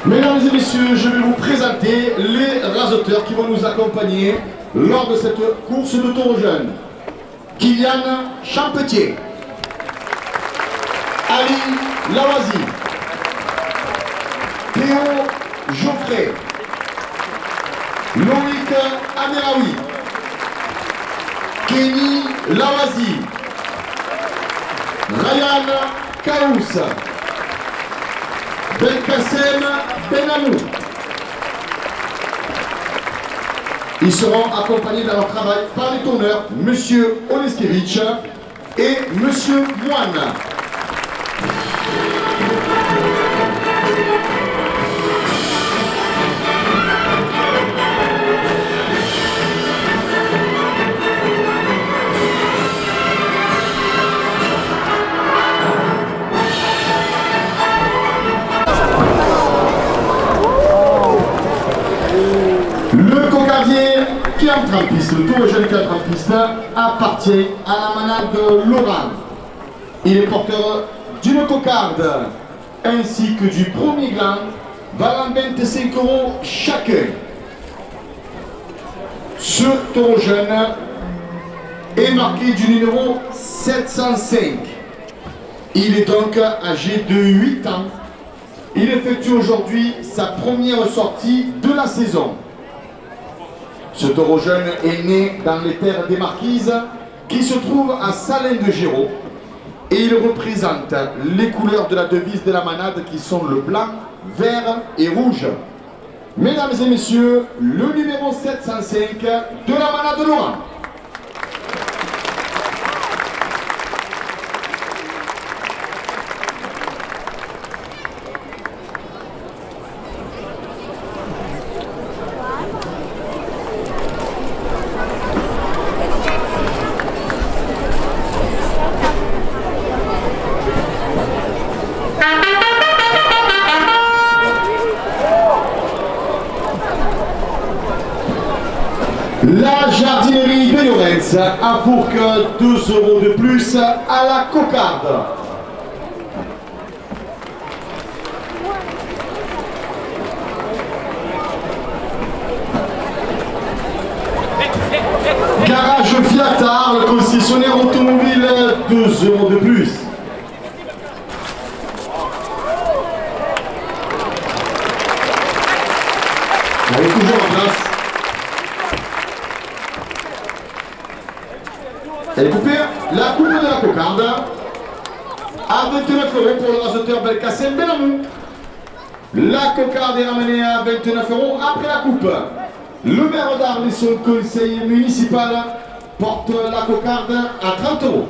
Mesdames et messieurs, je vais vous présenter les rasoteurs qui vont nous accompagner lors de cette course de taureaux jeunes. Kylian Champetier, Ali Lawazi, Théo Geoffrey, Loïc Ameraoui, Kenny Lawazi, Ryan Kaous, Belkacem Benamou. Ils seront accompagnés dans leur travail par les tourneurs, Monsieur Oleskevich et Monsieur Moine. Le cocardier qui entre en piste, le taureau jeune qui entre en piste, appartient à la manade Laurent. Il est porteur d'une cocarde ainsi que du premier gland, valant 25 € chacun. Ce taureau jeune est marqué du numéro 705. Il est donc âgé de 8 ans. Il effectue aujourd'hui sa première sortie de la saison. Ce taureau jeune est né dans les terres des Marquises qui se trouvent à Salins-de-Géraud et il représente les couleurs de la devise de la manade qui sont le blanc, vert et rouge. Mesdames et messieurs, le numéro 705 de la manade Laurent. La jardinerie de Llorens apporte 2 € de plus à la cocarde. Garage Fiatar, le concessionnaire automobile, 2 € de plus. Elle est toujours en place. Elle est coupée, la coupe de la cocarde à 29 € pour le rasoteur Belkacem Benamou. La cocarde est ramenée à 29 € après la coupe. Le maire d'Arles et son conseil municipal porte la cocarde à 30 €.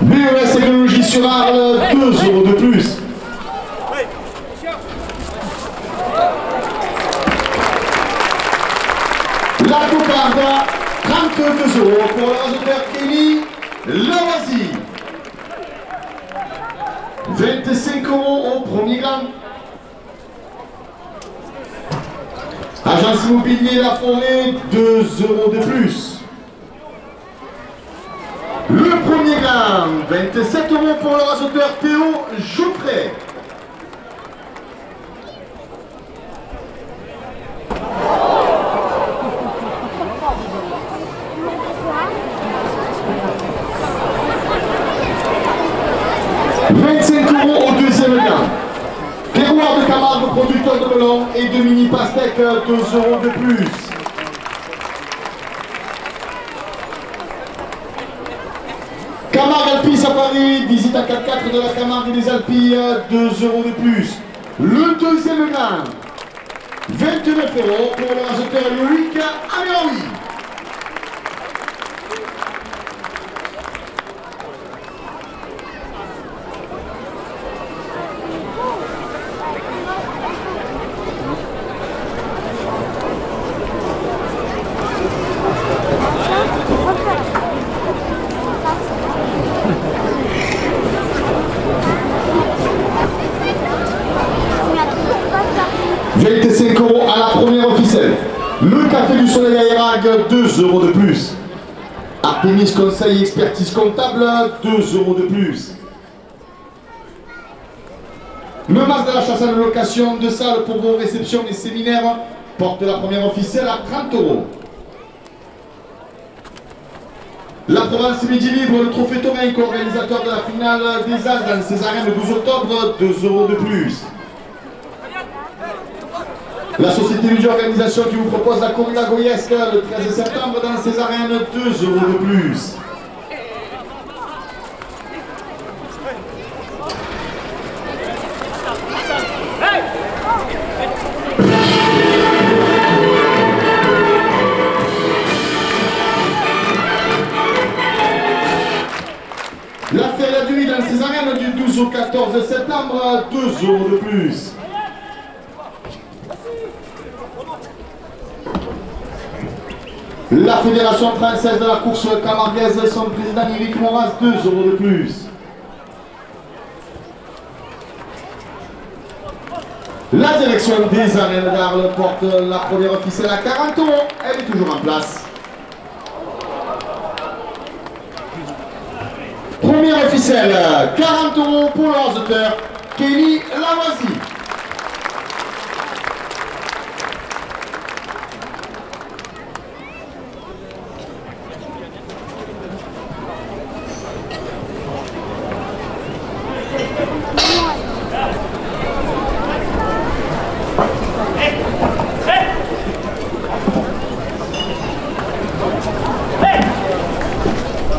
BES Technologie sur Arles, 2 € de plus. La cocarde, 32 € pour le rasoteur Kenny Lawazi. 25 € au premier grand. Agence immobilier La Forêt, 2 € de plus. Le premier grand, 27 € pour le rasoteur Théo Geoffrey. Au deuxième gain. Terroir de Camargue, producteur de melon et de mini pastèque, 2 € de plus. Camargue Alpi Safari, visite à 4x4 de la Camargue et des Alpilles, 2 € de plus. Le deuxième gain, 29 € pour le rasoteur Loïc Ameraoui. €25 à la première officielle. Le Café du Soleil à Irag, 2 € de plus. Artemis Conseil Expertise Comptable, 2 € de plus. Le Mas de la Chasse à la location de salles pour vos réceptions et séminaires porte la première officielle à 30 €. La Provence Midi Libre, le Trophée Thorin, co-organisateur de la finale des As dans ses arènes le 12 octobre, 2 € de plus. La Société Ludique Organisation qui vous propose la corrida goyesque le 13 septembre dans ses arènes, 2 € de plus. La Feria du Riz dans ses arènes du 12 au 14 septembre, 2 € de plus. La Fédération française de la course camarguaise, son président Éric Moraz, 2 € de plus. La direction des arènes d'Arles porte la première officielle à 40 €, elle est toujours en place. Première officielle, 40 € pour l'organisateur Kelly Lavoisi.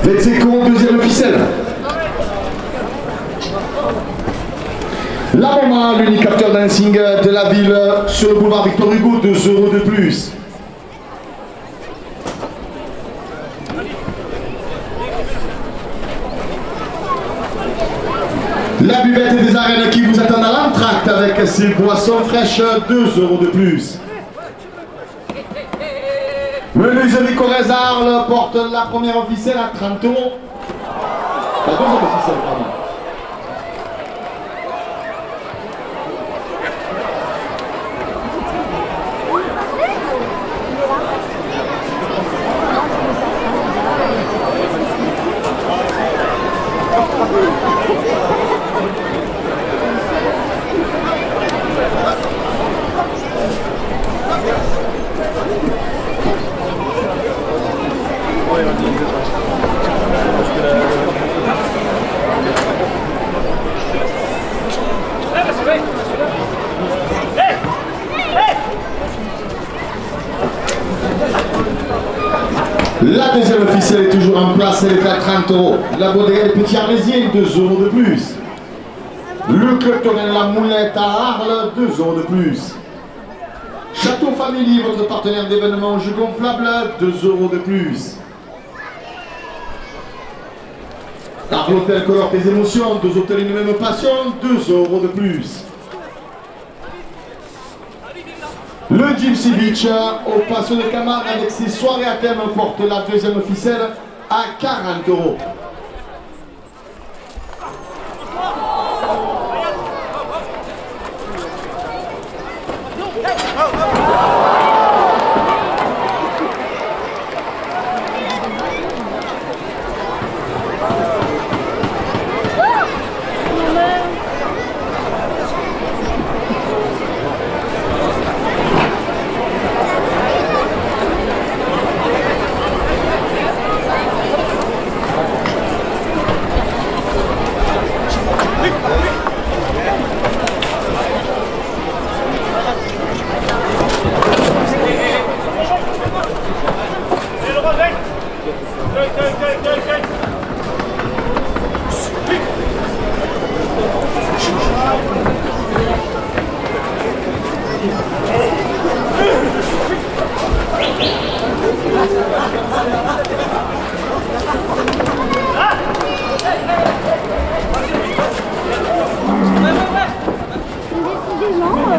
Let's go, deuxième officielle. La Moma, l'unique capteur dancing de la ville sur le boulevard Victor Hugo, 2 € de plus. La buvette des arènes qui vous attend à l'entracte avec ses boissons fraîches, 2 € de plus. Menuiserie Corrèze Arles porte la première officielle à 30 €. La deuxième officielle, pardon. La deuxième officielle est toujours en place, elle est à 30 €. La Baudelaire Petit Arlésien, 2 € de plus. Le Club Thorin La Moulette à Arles, 2 € de plus. Château Family, votre partenaire d'événements jeux gonflables, 2 € de plus. Arles Hôtel Colore tes émotions, 2 hôtels une même passion, 2 € de plus. Le Gypsy Beach au Passo de Camargue avec ses soirées à thème porte la deuxième officielle à 40 €.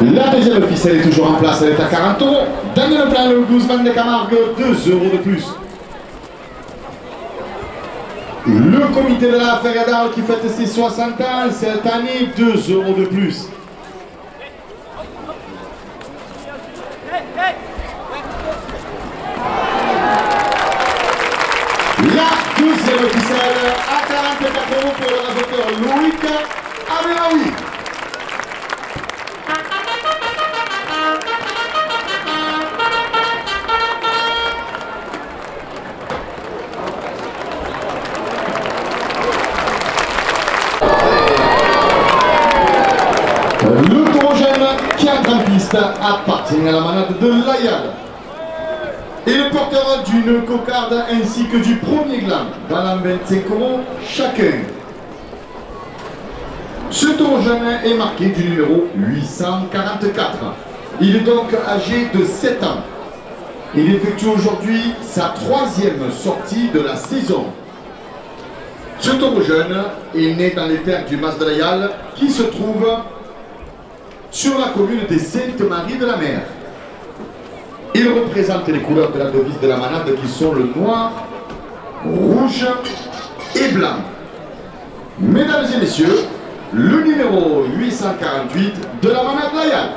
La deuxième officielle est toujours en place, elle est à 40 €. Daniel Blanc, le Blues Band de Camargue, 2 € de plus. Le comité de la Feria d'Arles qui fête ses 60 ans cette année, 2 € de plus. piste appartient à la manade de Layal. Et le porteur d'une cocarde ainsi que du premier gland, valant 25 € chacun. Ce taureau jeune est marqué du numéro 844. Il est donc âgé de 7 ans. Il effectue aujourd'hui sa 3e sortie de la saison. Ce taureau jeune est né dans les terres du Mas de Layal qui se trouve sur la commune des Sainte-Marie de la Mer. Il représente les couleurs de la devise de la manade qui sont le noir, rouge et blanc. Mesdames et messieurs, le numéro 848 de la manade Layal.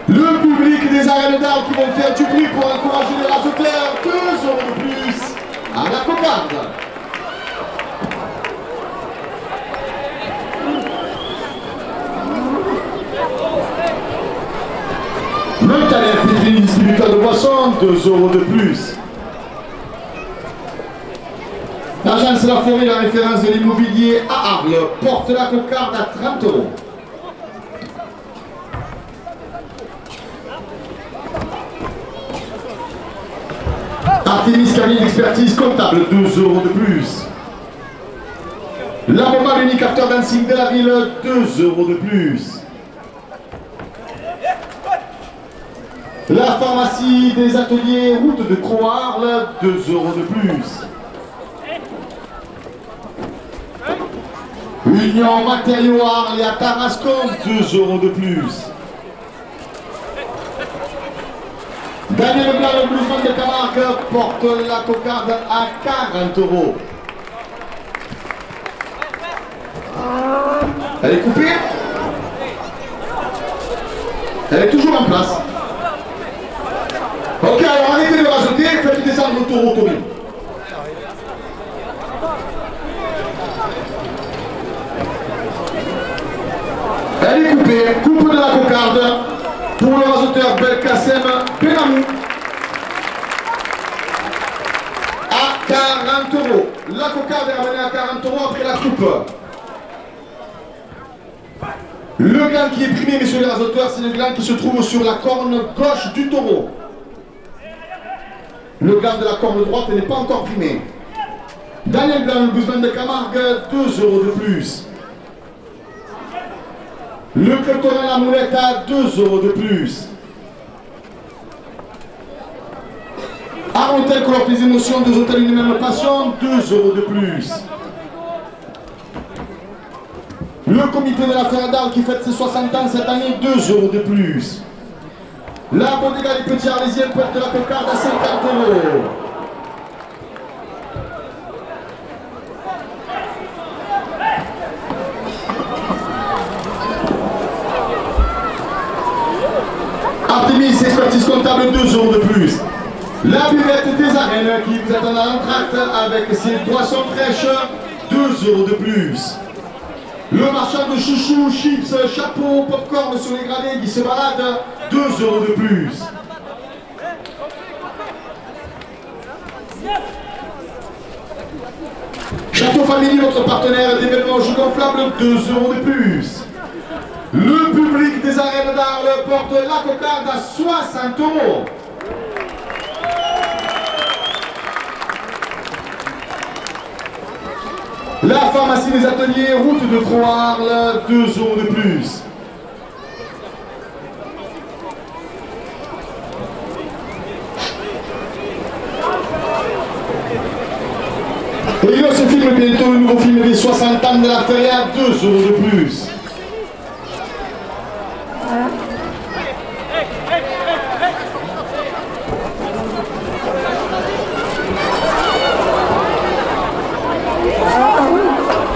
Le public des arènes d'Arles qui vont faire du bruit pour encourager les raseteurs, 2 € de plus à la cocarde. Montaner Pétrini, distributeur de boissons, 2 € de plus. L'agence La Forêt, la référence de l'immobilier à Arles, porte la cocarde à 30 €. Artemis Camille d'expertise comptable, 2 € de plus. La Bomba, l'unique acteur dancing de la ville, 2 € de plus. La pharmacie des ateliers route de Croix-Arles, 2 € de plus. Union Matériaux Arles et à Tarascon, 2 € de plus. Daniel Blanc, le bluesman de Camargue, porte la cocarde à 40 €. Elle est coupée. Elle est toujours en place. Ok, alors arrêtez de raseter, faites descendre le taureau, Tommy. Elle est coupée, coupe de la cocarde pour le raseteur Belkacem Benamou à 40 €. La cocarde est ramenée à 40 € après la coupe. Le gland qui est primé, messieurs les raseteurs, c'est le gland qui se trouve sur la corne gauche du taureau. Le gland de la corne droite n'est pas encore primé. Daniel Blanc, le bluesman de Camargue, 2 € de plus. Le Cletorin la Moulette à 2 € de plus. Arontel colore les émotions, 2 hôtels une même passion, 2 € de plus. Le comité de la Ferre d'Arles qui fête ses 60 ans cette année, 2 € de plus. La Bodega des Petits Arlésiens porte la cocarde à 50 €. Artemis, expertise comptable, 2 € de plus. La buvette des arènes qui vous attend à l'entracte avec ses boissons fraîches, 2 € de plus. Le marchand de chouchous, chips, chapeaux, popcorn sur les gradés qui se balade, 2 € de plus. Château Family, votre partenaire d'événements jeux gonflables, 2 € de plus. Le public des arènes d'Arles porte la cocarde à 60 €. La pharmacie des ateliers, route de Croix-Arles, 2 € de plus. Et il se filme bientôt le nouveau film des 60 ans de la Feria, 2 € de plus.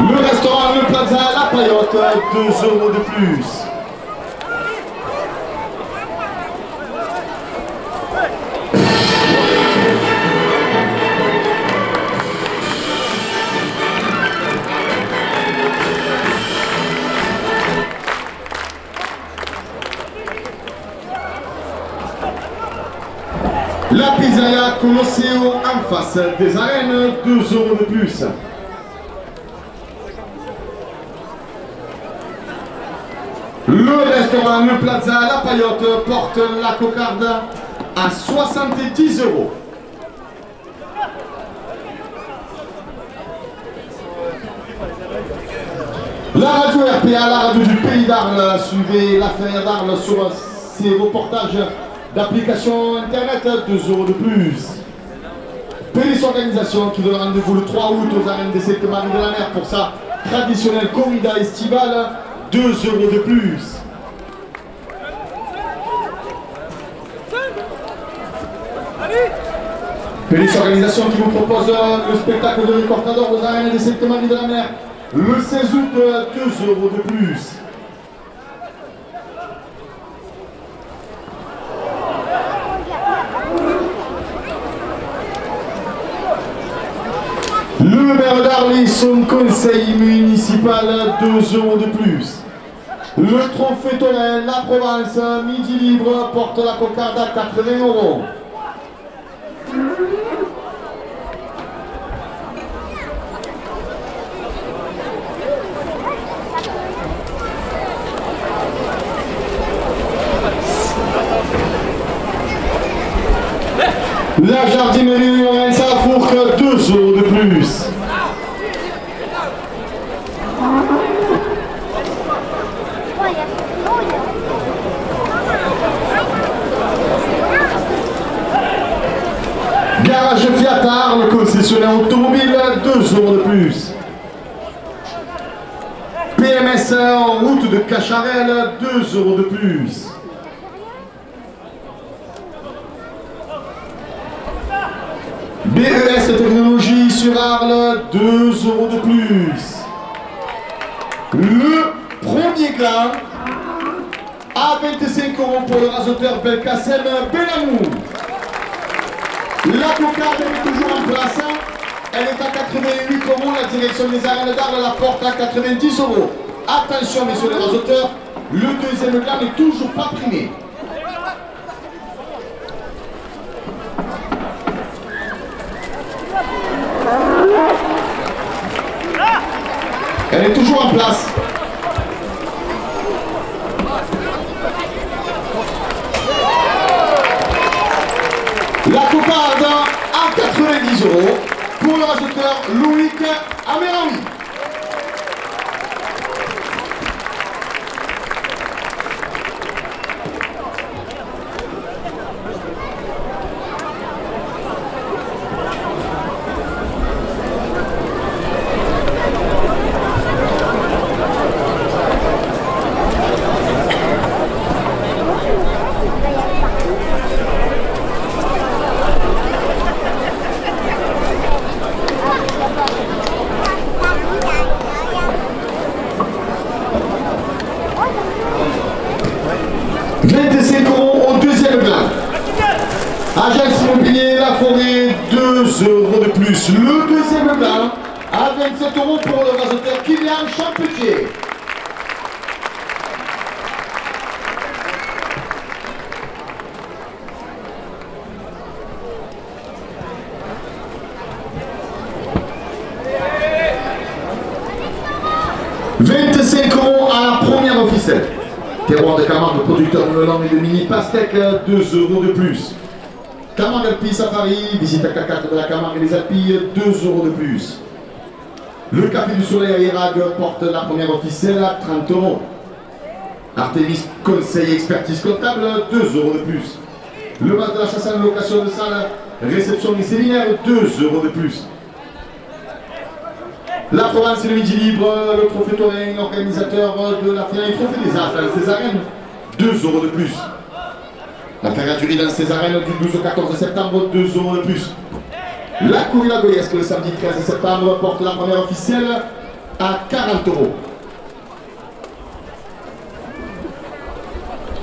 Le restaurant Le Plaza, La Paillote, 2 € de plus. La pizzeria Colosseo en face des arènes, 2 € de plus. Le restaurant Le Plaza La Paillote porte la cocarde à 70 €. La radio RPA, la radio du pays d'Arles, suivez l'affaire d'Arles sur ses reportages d'application internet, 2 € de plus. Pélis Organisation qui donne rendez-vous le 3 août aux arènes des Sainte-Marie de la Mer pour sa traditionnelle corrida estivale, 2 € de plus. Pélis Organisation qui vous propose le spectacle de Recortador aux arènes des Sainte-Marie de la Mer le 16 août, 2 € de plus. Le maire d'Arles, son conseil municipal, 2 € de plus. Le trophée Torel, la Provence, Midi Libre, porte la cocarde à 80 €. La jardinerie Lorenz à Fourques, 2 € de plus. Garage Fiat Arles, le concessionnaire automobile, 2 € de plus. PMS en route de Cacharel, 2 € de plus. BES Technologie sur Arles, 2 € de plus. Le premier gland à 25 € pour le rasoteur Belkacem Belamou. La cocarde est toujours en place. Elle est à 88 €. La direction des arènes d'Arles la porte à 90 €. Attention, messieurs les rasoteurs, le deuxième gland n'est toujours pas primé. Elle est toujours en place. La cocarde à 90 € pour le rasoteur Loïc Amérami. Agence immobilier La Forêt, 2 € de plus. Le deuxième gland à 27 € pour le rasoteur Kylian Champetier. « 25 € à la première officielle. Terroir de Camargue, producteur de melon et de mini pastèque, 2 € de plus. Camargue Alpi Safari, visite à K4 de la Camargue et les Alpilles, 2 € de plus. Le Café du Soleil à Irag porte la première officielle à 30 €. Artemis Conseil Expertise Comptable, 2 € de plus. Le match de la chasse à la location de salle, réception et séminaire, 2 € de plus. La Provence et le Midi Libre, le trophée Torel, organisateur de la finale, trophée des As dans ces arènes, 2 € de plus. La Ferradurie dans ces arènes du 12 au 14 septembre, 2 € de plus. La Corrida Goyesque le samedi 13 septembre porte la première officielle à 40 €.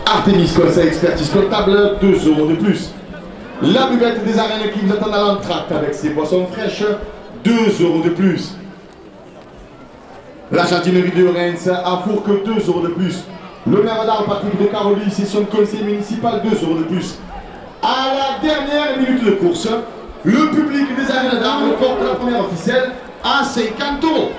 Artemis Conseil Expertise Comptable, 2 € de plus. La buvette des arènes qui vous attend à l'entracte avec ses boissons fraîches, 2 € de plus. La jardinerie de Reims à Fourques, 2 € de plus. Le maire d'Arles, Patrick de Caroli, c'est son conseil municipal, 2 € de plus. À la dernière minute de course, le public des arènes d'armes porte la première officielle à 50 €.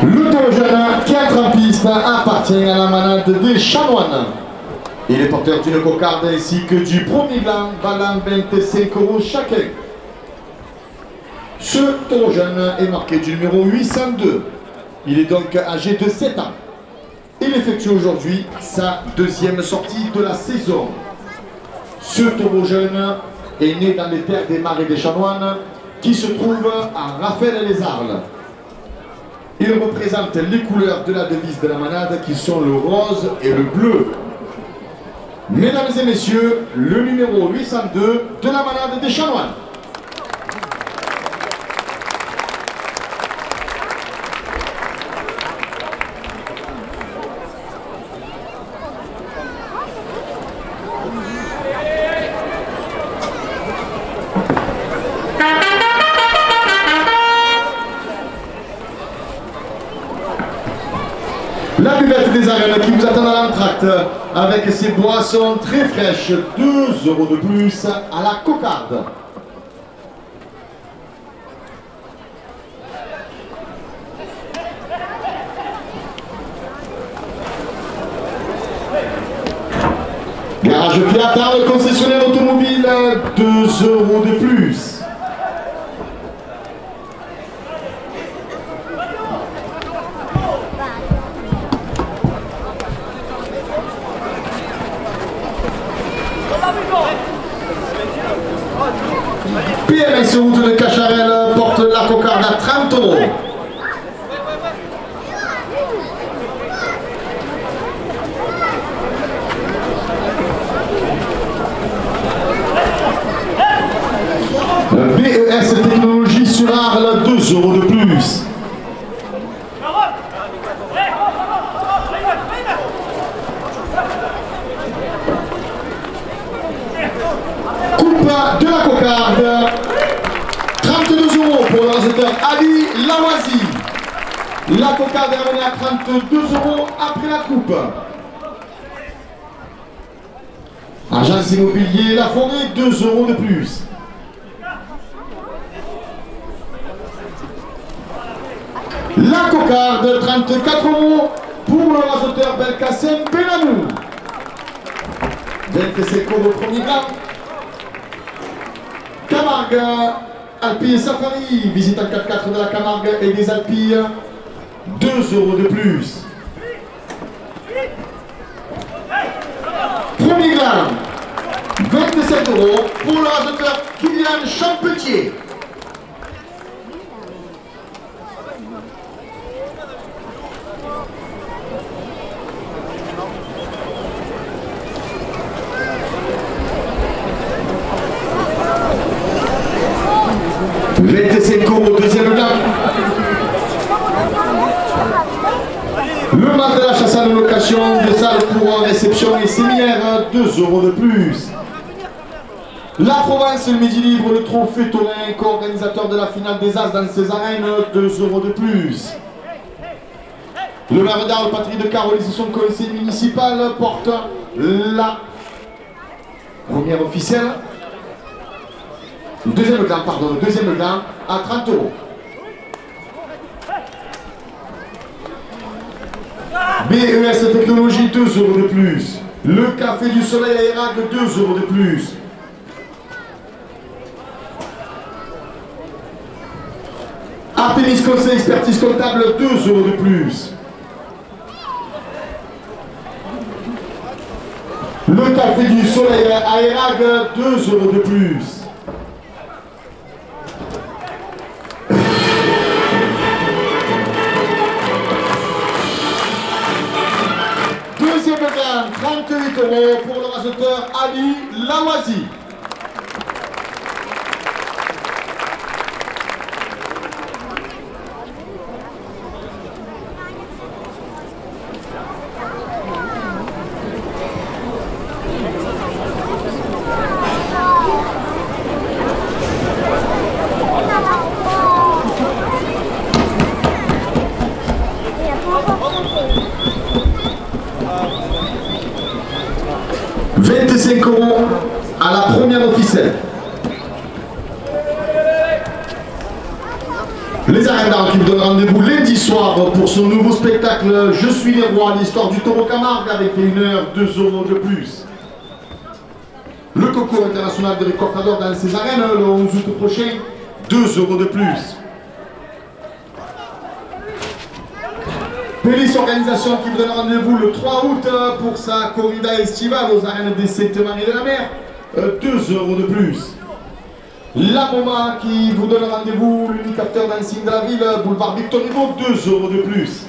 Le taureau jeune qui entre en piste appartient à la manade des Chanoines. Il est porteur d'une cocarde ainsi que du premier gland valant 25 € chacun. Ce taureau jeune est marqué du numéro 802. Il est donc âgé de 7 ans. Il effectue aujourd'hui sa deuxième sortie de la saison. Ce taureau jeune est né dans les terres des Marais des Chanoines qui se trouvent à Raphaël-les-Arles. Il représente les couleurs de la devise de la manade qui sont le rose et le bleu. Mesdames et messieurs, le numéro 802 de la manade des Chanoines. La buvette des arènes qui vous attend à l'entracte avec ses boissons très fraîches, 2 € de plus à la cocarde. Garage Fiat, le concessionnaire automobile, 2 € de plus. PMS route de Cacharel porte la cocarde à 30 €. BES Technologie sur Arles, 2 € de plus. Coupe de la cocarde, 32 € pour l'organisateur Ali Lawazi. La cocarde est revenue à 32 € après la coupe. Agence immobilier La Forêt, 2 € de plus. La cocarde, 34 € pour l'organisateur Belkacem Benamou. 25 € au premier gars. Camargue, Alpi Safari, visite en 4x4 de la Camargue et des Alpilles, 2 € de plus. Premier gland, 27 € pour le rasoteur Kylian Champetier. €, deuxième gamme. Le match de la chasse à la location de salle pour réception et séminaire, 2 € de plus. La Provence, le Midi Libre, le trophée Taurin, co-organisateur de la finale des As dans ses arènes, 2 € de plus. Le maire d'Arles, Patrick de Carolis, son conseil municipal, porte la première officielle. Deuxième gain à 30 €. BES Technologie, 2 € de plus. Le Café du Soleil à Erague, 2 € de plus. Artemis Conseil Expertise Comptable, 2 € de plus. Le Café du Soleil à Erague, 2 € de plus. Deuxième gamme, 38 € pour le raseteur Ali Lawazi. €25 à la première officielle. Les arènes d'Arles qui vous donnent rendez-vous lundi soir pour son nouveau spectacle Je suis les rois, l'histoire du taureau Camargue avec 1h, 2 € de plus. Le concours international des recordadors dans ces arènes le 11 août prochain, 2 € de plus. Pélis Organisation qui vous donne rendez-vous le 3 août pour sa corrida estivale aux arènes des Sainte-Marie de la Mer, 2 € de plus. La MoMA qui vous donne rendez-vous, l'unique capteur d'insigne de la ville, boulevard Victor Hugo, 2 € de plus.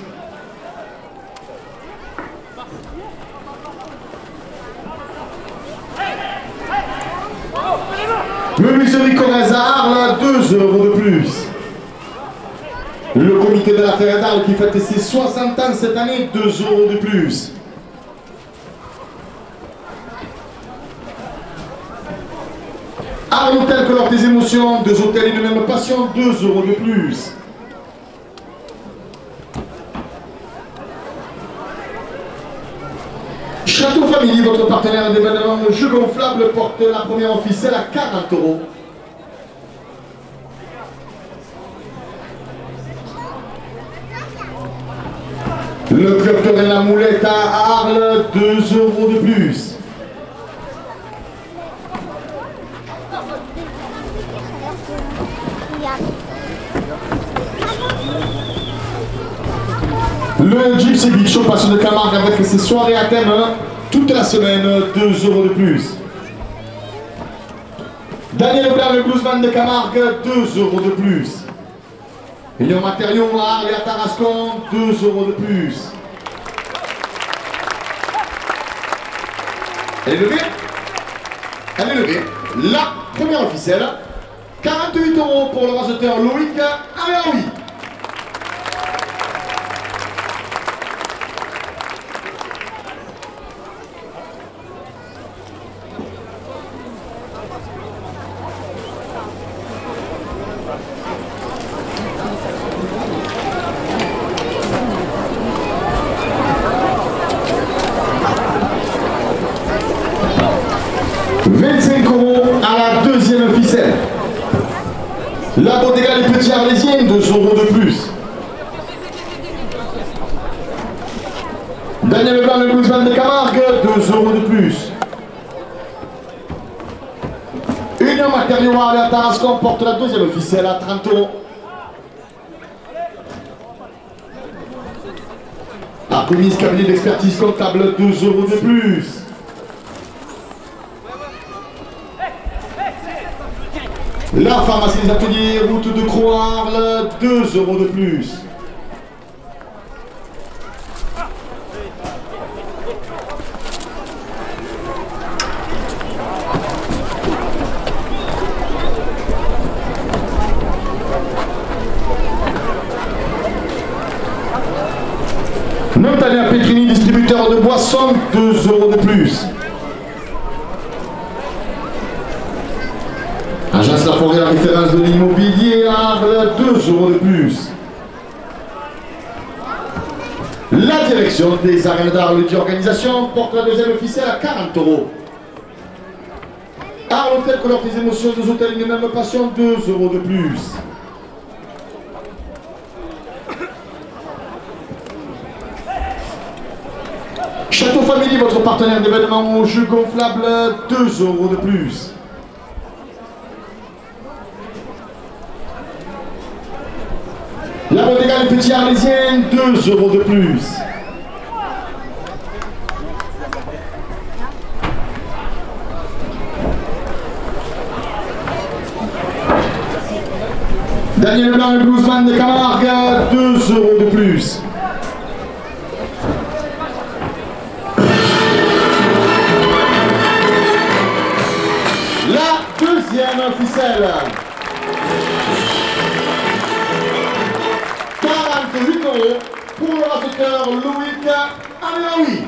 Menuiserie Corrèze à Arles, 2 € de plus. Le comité de la Ferre d'Arles qui fête ses 60 ans cette année, 2 € de plus. Arles Hôtel, colore des émotions, 2 hôtels et une même passion, 2 € de plus. Château Famille, votre partenaire d'événements jeux gonflables, porte la première officielle à 40 €. Le club de la Moulette à Arles, 2 € de plus. Le Gypsy Beach au Passion de Camargue avec ses soirées à thème toute la semaine, 2 € de plus. Daniel Blanc, le bluesman de Camargue, 2 € de plus. Million Matériaux à Arles et à Tarascon, 2 € de plus. Elle est levée. Elle est levée. La première officielle, 48 € pour le raseteur Loïc Améaoui. À la deuxième ficelle. La Bodega des Petits Arlésiens, 2 € de plus. Daniel Blanc, le bluesman de Camargue, 2 € de plus. Union Matériaux à Tarascon porte la deuxième ficelle à 30 €. Artemis cabinet d'expertise comptable, 2 € de plus. La pharmacie des ateliers, route de Croix-Arles, 2 € de plus. Montagnard Petrini, distributeur de boissons, 2 € de plus. Agence La Forêt, la référence de l'immobilier, Arles, 2 € de plus. La direction des arènes d'Arles d'organisation porte la deuxième officielle à 40 €. Arles Hôtel, colore des émotions, 2 hôtels, une même passion, 2 € de plus. Château Family, votre partenaire d'événement au jeu gonflable, 2 € de plus. La Bodega Les Petits Arlésiens, 2 € de plus. Daniel Blanc, le bluesman de Camargue, 2 € de plus. La deuxième ficelle. 48 € pour le raseteur Loïc Amelaoui.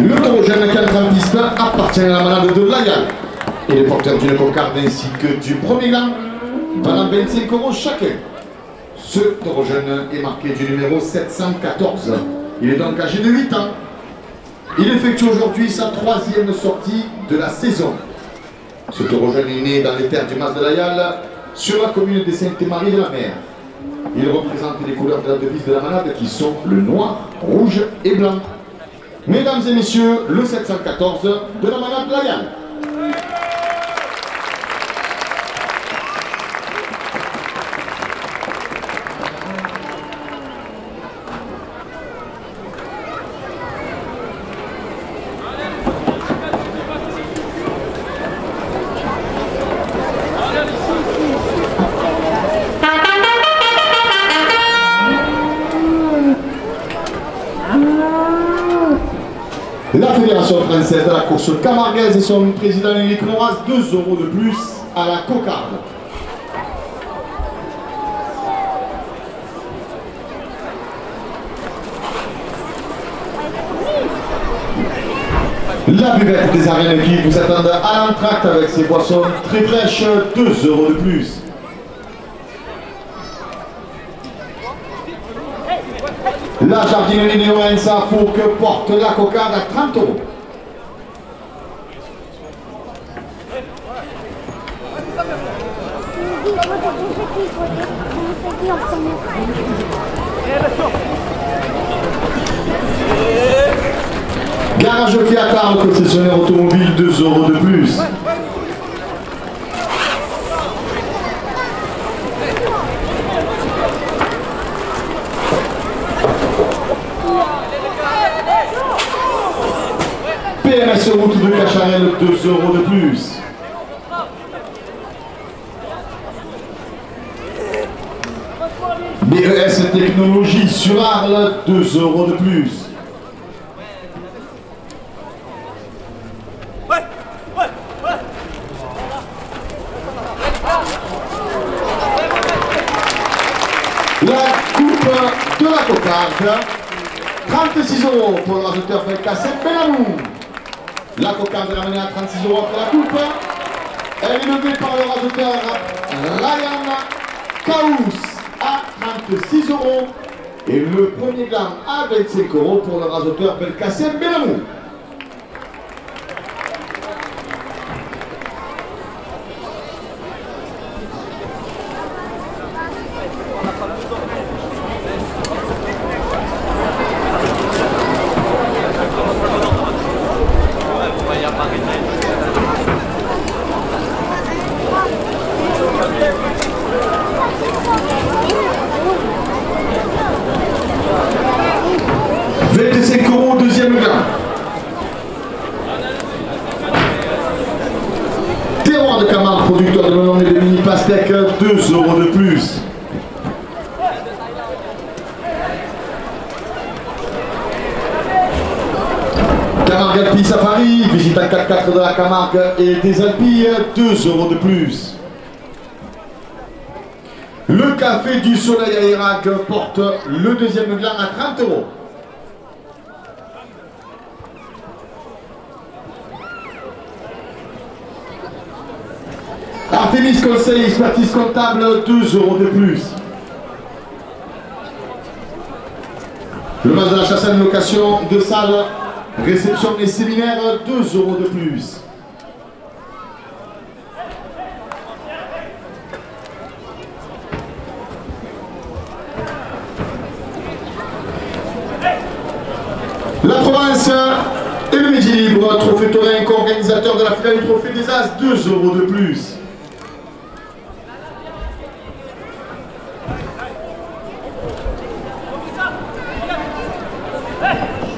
Le taureau jeune 4 piste appartient à la malade de Layan et les porteurs d'une cocarde ainsi que du premier gland pendant 25 € chacun. Ce taureau jeune est marqué du numéro 714. Il est donc âgé de 8 ans. Il effectue aujourd'hui sa 3e sortie de la saison. Ce taureau jeune est né dans les terres du Mas de Layal, sur la commune de Sainte-Marie de la Mer. Il représente les couleurs de la devise de la malade qui sont le noir, rouge et blanc. Mesdames et messieurs, le 714 de la malade Layal. La Fédération française de la course camarguaise et son président Éric Noras, 2 € de plus à la cocarde. La buvette des arènes qui vous attendent à l'entracte avec ses boissons très fraîches, 2 € de plus. La jardinerie Néo-Ensa pour que porte la cocarde à 30 €. Garage Fiat, concessionnaire automobile, 2 € de plus. PMS route de Cacharel, 2 € de plus. BES Technologie sur Arles, 2 € de plus. La coupe de la cocarde, 36 € pour le raseteur Belkacem Benamou. La cocarde est ramenée à 36 € après la coupe. Elle est levée par le raseteur Ryan Kaous à 36 € et le premier gland à 25 € pour le raseteur Belkacem Benamou. Deuxième gland. Terroir de Camargue, producteur de melon et de mini pastèque, 2 € de plus. Camargue Alpi Safari, visite à 4x4 de la Camargue et des Alpilles, 2 € de plus. Le café du Soleil à Irak porte le deuxième gland à 30 €. Artemis Conseil, expertise comptable, 2 € de plus. Le match de la chasse à une location de salle, réception et séminaire, 2 € de plus. La Provence et le Midi Libre, trophée Taurin, co-organisateur de la finale du trophée des As, 2 € de plus.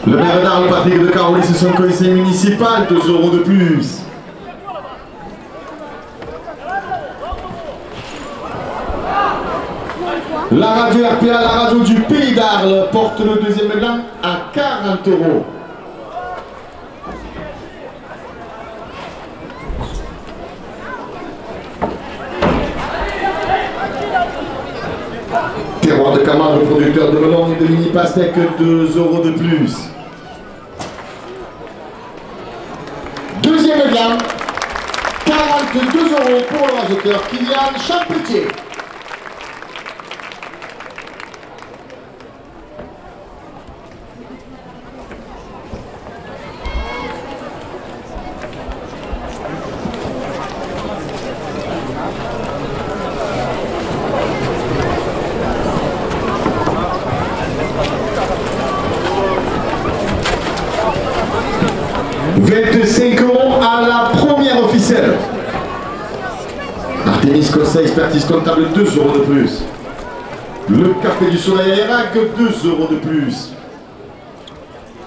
Le maire d'Arles, Patrick de Carolis et son conseil municipal, 2 € de plus. La radio RPA, la radio du Pays d'Arles, porte le deuxième gland à 40 €. Terroir de Camargue, producteur de melon et de mini pastèque, 2 € de plus. Deuxième gland, 42 € pour le raseteur Kylian Champetier. À la première officielle. Artemis Conseil, expertise comptable, 2 € de plus. Le café du Soleil à Irak, 2 € de plus.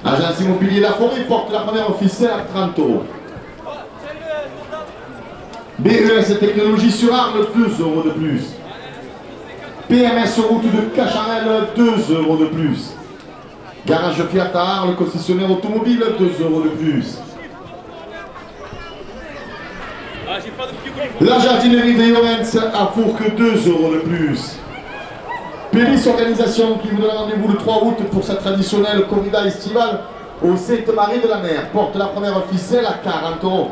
Agence immobilier La Forêt porte la première officielle à 30 €. BES Technologie sur Arles, 2 € de plus. PMS route de Cacharel, 2 € de plus. Garage Fiat à Arles, concessionnaire automobile, 2 € de plus. La jardinerie de Yorens à Fourques, 2 € de plus. Pélis Organisation qui vous donne rendez-vous le 3 août pour sa traditionnelle corrida estivale au Sainte-Marie de la Mer porte la première officielle à 40 €.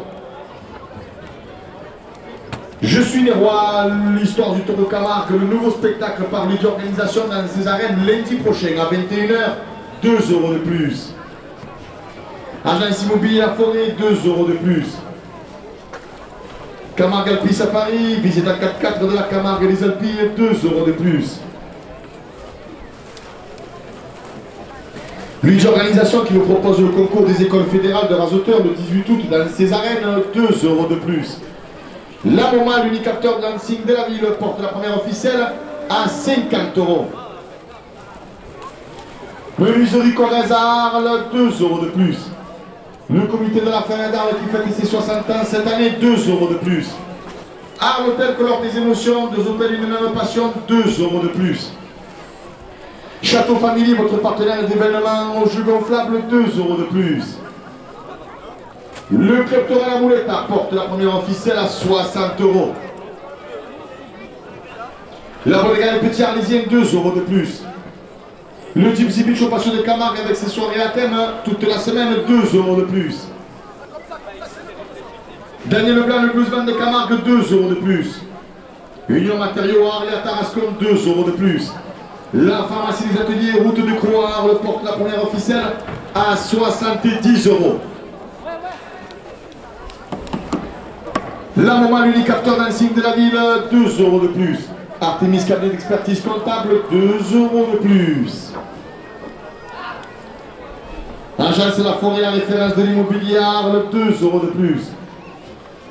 Je suis Nérois, l'histoire du Taureau Camargue, le nouveau spectacle par Ligue d'Organisation dans ses arènes lundi prochain à 21 h, 2 € de plus. Agence immobilier La Forêt, 2 € de plus. Camargue Alpis à Paris, visite à 4x4 de la Camargue et les Alpilles, 2 € de plus. Luge Organisation qui vous propose le concours des écoles fédérales de rasoteurs le 18 août dans ses arènes, 2 € de plus. La Moma, l'unique acteur de dancing de la ville, porte la première officielle à 50 €. Menuiserie Corrèze à Arles, 2 € de plus. Le comité de la Ferme d'Arles qui fête ses 60 ans cette année, 2 € de plus. Arles Hôtel Colore des émotions, 2 hôtels une même passion, 2 € de plus. Château Family, votre partenaire d'événements au jus gonflable, 2 € de plus. Le Club Tourelle à Mouletta porte la première officielle à 60 €. La Bodega des Petits Arlésiens, 2 € de plus. Le Gypsy Beach au Passion de Camargue avec ses soirées à thème toute la semaine, 2 € de plus. Daniel Leblanc, le Blues Band de Camargue, 2 € de plus. Union Matériaux à Arles et à Tarascon, 2 € de plus. La pharmacie des ateliers route de Croix à Arles porte la première officielle à 70 €. La Moma, l'unique acteur dancing de la ville, 2 € de plus. Artemis cabinet d'expertise comptable, 2 € de plus. Agence La Forêt, la référence de l'immobilier à Arles, 2 € de plus.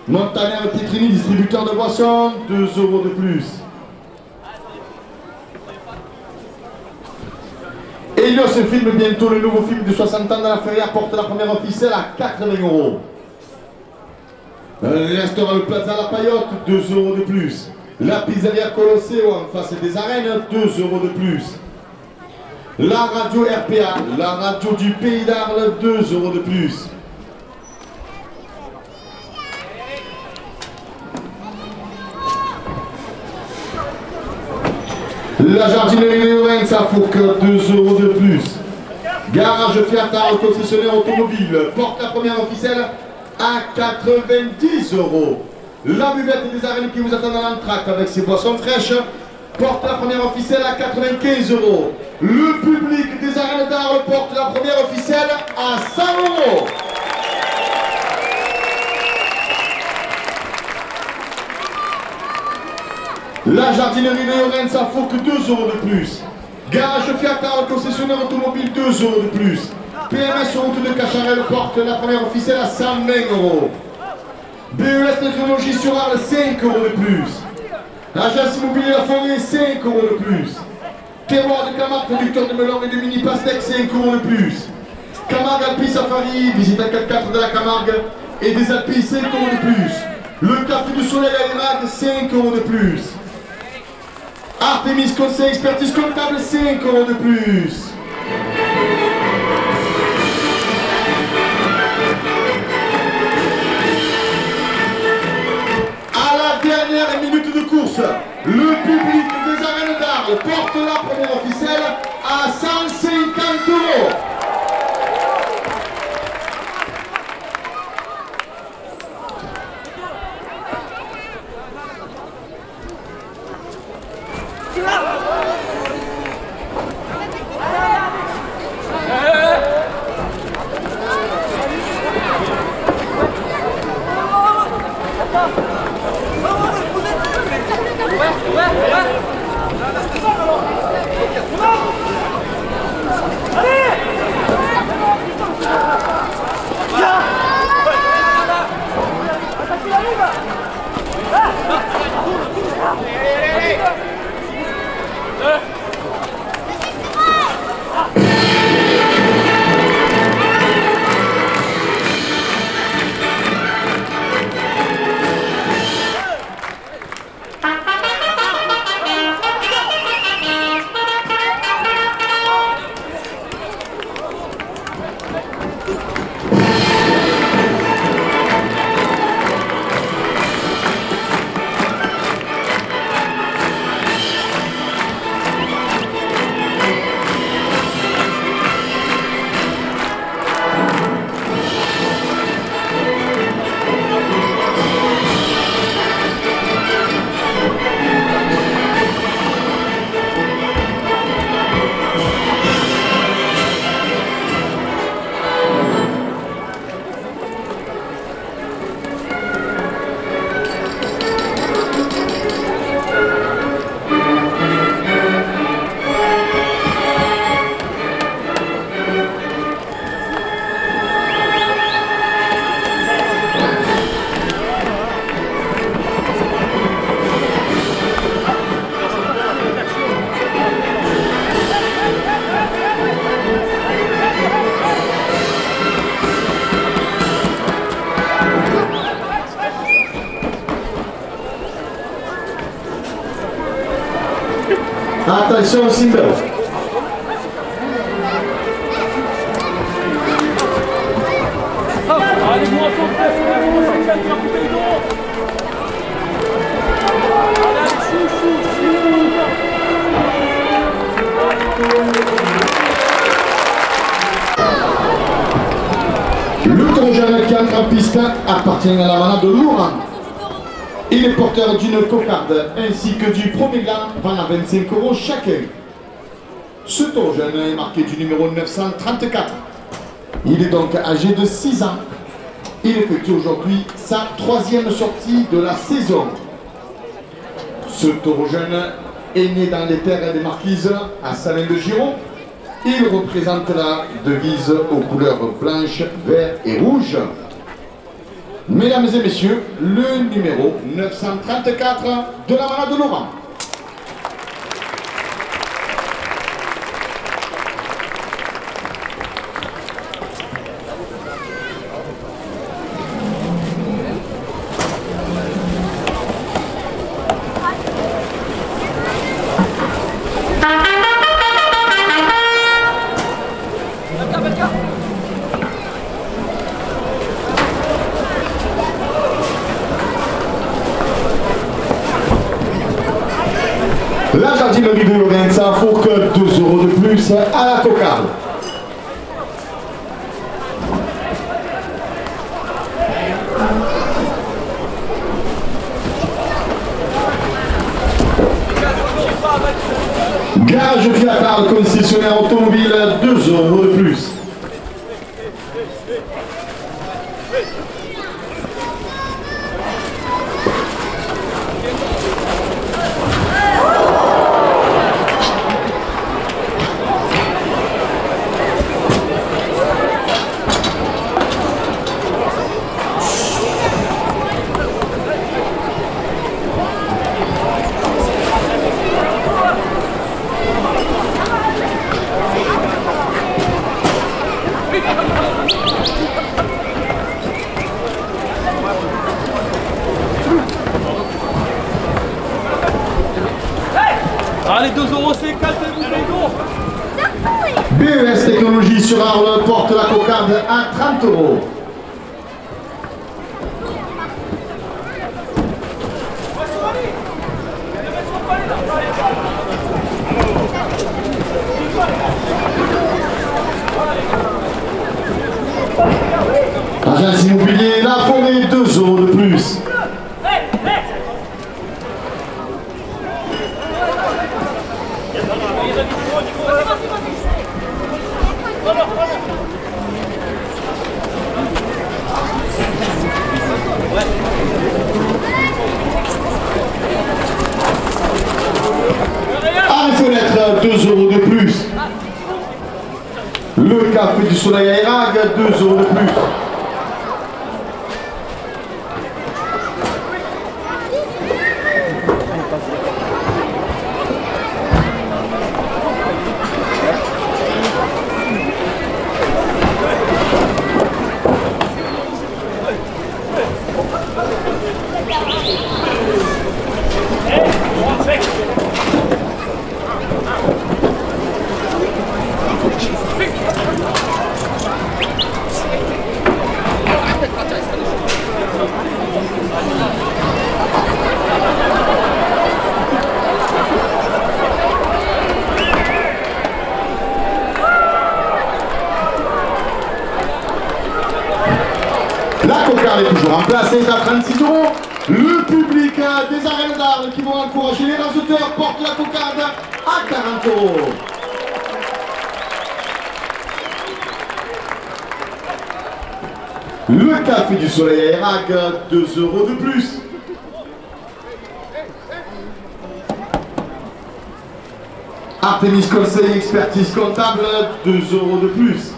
Montaner Petrini, distributeur de boissons, 2 € de plus. Elios filme bientôt le nouveau film de 60 ans dans la Ferrière, porte la première officielle à 80 €. Restaurant Le Plaza La Paillotte, 2 € de plus. La pizzeria Colosseo en face des arènes, 2 € de plus. La radio RPA, la radio du Pays d'Arles, 2 € de plus. La jardinerie de Lorenza Fouque, 2 € de plus. Garage Fiat concessionnaire automobile, porte la première officielle à 90 €. La buvette des arènes qui vous attend dans l'entracte avec ses boissons fraîches, porte la première officielle à 95 €. Le public des arènes d'Arles porte la première officielle à 100 €. La jardinerie de Lorenza Fouque, 2 € de plus. Garage Fiat concessionnaire automobile, 2 € de plus. PMS route de Cacharel porte la première officielle à 120 €. BES Technologie sur Arles, 5 € de plus. Agence immobilier La Forêt, 5 € de plus. Terroir de Camargue, producteur de melon et de mini pastèque, 5 € de plus. Camargue Alpi Safari, visite à 4x4 de la Camargue et des Alpes, 5 € de plus. Le Café du Soleil à l'Émag, 5 € de plus. Artemis Conseil Expertise Comptable, 5 € de plus. À la dernière minute de course, le public des arènes d'Arles porte la première officielle à 150 €. Attention, Simbel. Le Trojan qui entre en piste appartient à la manade de Laurent. Il est porteur d'une cocarde ainsi que du premier gland pendant 25 € chacun. Ce Trojan est marqué du numéro 934. Il est donc âgé de 6 ans. Il effectue aujourd'hui sa 3e sortie de la saison. Ce taureau jeune est né dans les terres des Marquises à Salins-de-Giron. Il représente la devise aux couleurs blanche, vert et rouge. Mesdames et messieurs, le numéro 934 de la manade de Laurent. La jardinerie de Lorenza, Fourque, 2 € de plus à la cocarde. Garage Fiat concessionnaire automobile, 2 € de plus. Allez, 2 €, c'est 4 BES Technologie sur Arles porte la cocarde à 30 €. Agence immobilier La Forêt, 2 € de plus. Arrêt fenêtre, 2 € de plus. Le café du Soleil à Erag, 2 € de plus. La cocarde est toujours en place, c'est à 36 €. Le public des arènes d'Arles qui vont encourager les raseteurs porte la cocarde à 40 €. Le café du Soleil à Erag, 2 € de plus. Artemis Conseil Expertise Comptable, 2 € de plus.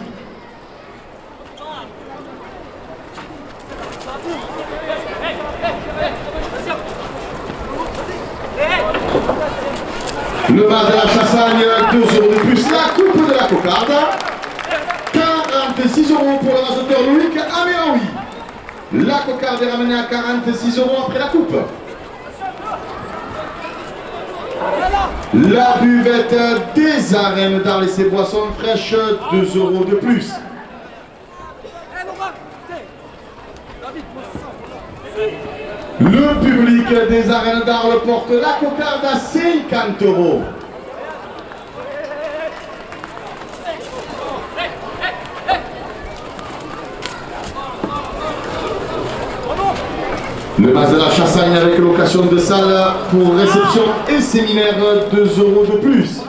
Le bar de la Chassagne, 2 € de plus. La coupe de la cocarde, 46 € pour le raseteur Loïc Améraoui. La cocarde est ramenée à 46 € après la coupe. La buvette des arènes d'Arles et ses boissons fraîches, 2 € de plus. Le public des arènes d'Arles porte la cocarde à 50 €. Le bas de la Chassagne avec location de salle pour réception et séminaire, 2 € de plus.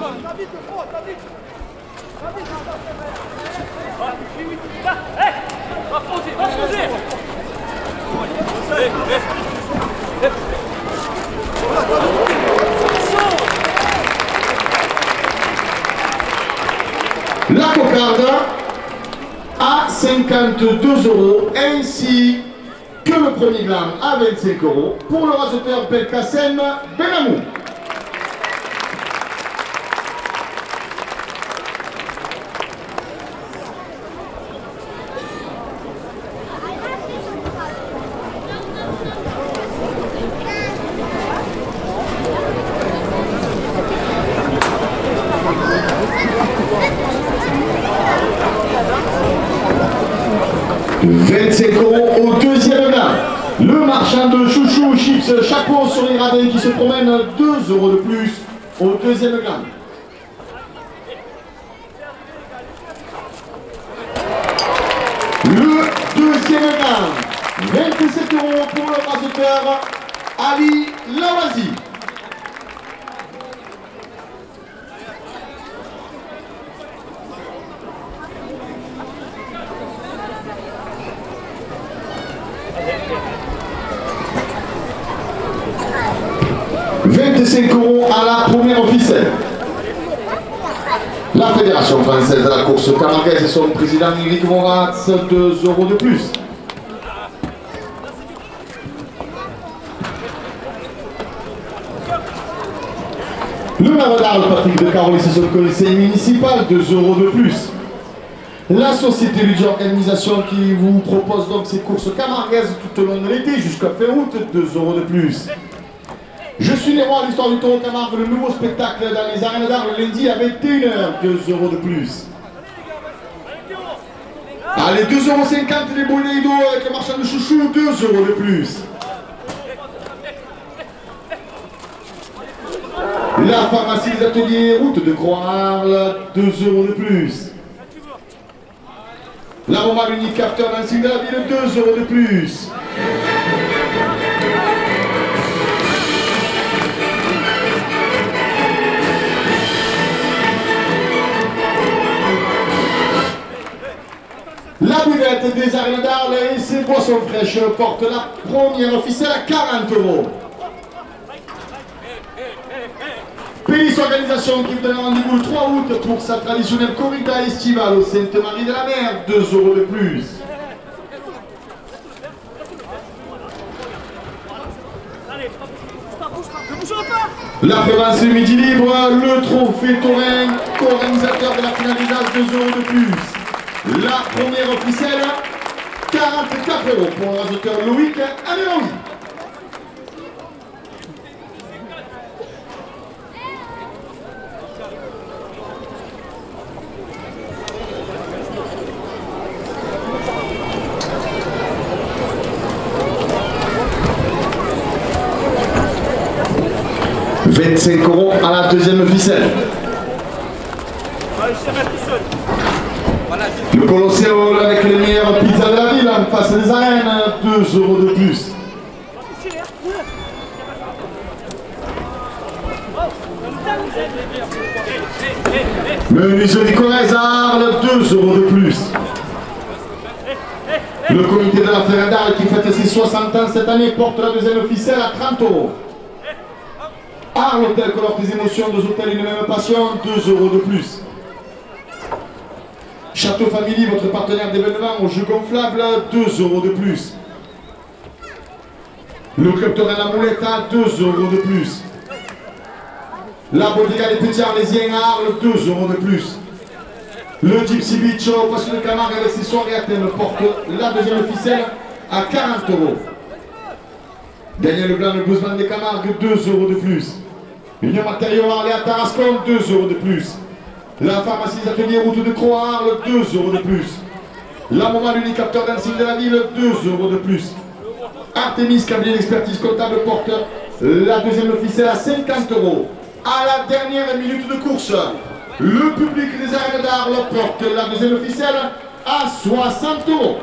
La cocarde à 52 € ainsi que le premier glam à 25 € pour le raseteur Belkacem Benamou. Au deuxième glam. Le marchand de chouchou, chips, chapeau sur les radins qui se promène, 2 € de plus au deuxième gang. Le deuxième gang, 27 € pour le raseteur Ali Lawazi. €25 à la première officielle. La Fédération française de la course camarguaise et son président Eric Moratz, 2 € de plus. Le maire d'Arles, Patrick de Carolis et son conseil municipal, 2 € de plus. La société Luigi Organisation qui vous propose donc ces courses camarguaises tout au long de l'été jusqu'à fin août, 2 € de plus. Je suis les rois de l'histoire du taureau Camargue, le nouveau spectacle dans les arènes d'Arles le lundi à 21 h, 2 € de plus. Allez, 2,50 € les boules d'eau avec le marchand de chouchou, 2 € de plus. La pharmacie des ateliers route de Croix-Arles, 2 € de plus. La bombe unique capteur dans le signe de la ville, 2 € de plus. La buvette des arènes d'Arles et ses boissons fraîches portent la première officielle à 40 €. Pélis Organisation qui vous donne rendez-vous le 3 août pour sa traditionnelle corrida estivale au Sainte-Marie de la Mer, 2 € de plus. La province du Midi Libre, le trophée taurin, co-organisateur de la finale des As, 2 € de plus. La première officielle, 44 € pour le raseteur Loïc Améroui. €25 à la deuxième officielle. Le Colosseum avec les meilleures pizzas de la ville en face des arènes, 2 € de plus. Menuiserie Corrèze à Arles, 2 € de plus. Le comité de la Ferraille d'Arles qui fête ses 60 ans cette année porte la deuxième officielle à 30 €. Arles, hôtel colore tes émotions, 2 hôtels une même passion, 2 € de plus. Château Family, votre partenaire d'événements au jeu gonflable, 2 € de plus. Le club Torrent La Moulette à 2 € de plus. La Bodega des Petits Arlésiens à Arles, 2 € de plus. Le Gypsy Beach au Poisson de Camargue avec ses soirées à thème porte la deuxième officielle à 40 €. Daniel Leblanc, le bluesman des Camargues, 2 € de plus. Union Matériaux Arles à Tarascon, 2 € de plus. La pharmacie des ateliers route de Croix-Arles, 2 € de plus. La moment l'unique capteur d'insigne de la ville, 2 € de plus. Artemis, cabinet d'expertise comptable, porte la deuxième officielle à 50 €. À la dernière minute de course, le public des arènes d'Arles porte la deuxième officielle à 60 €.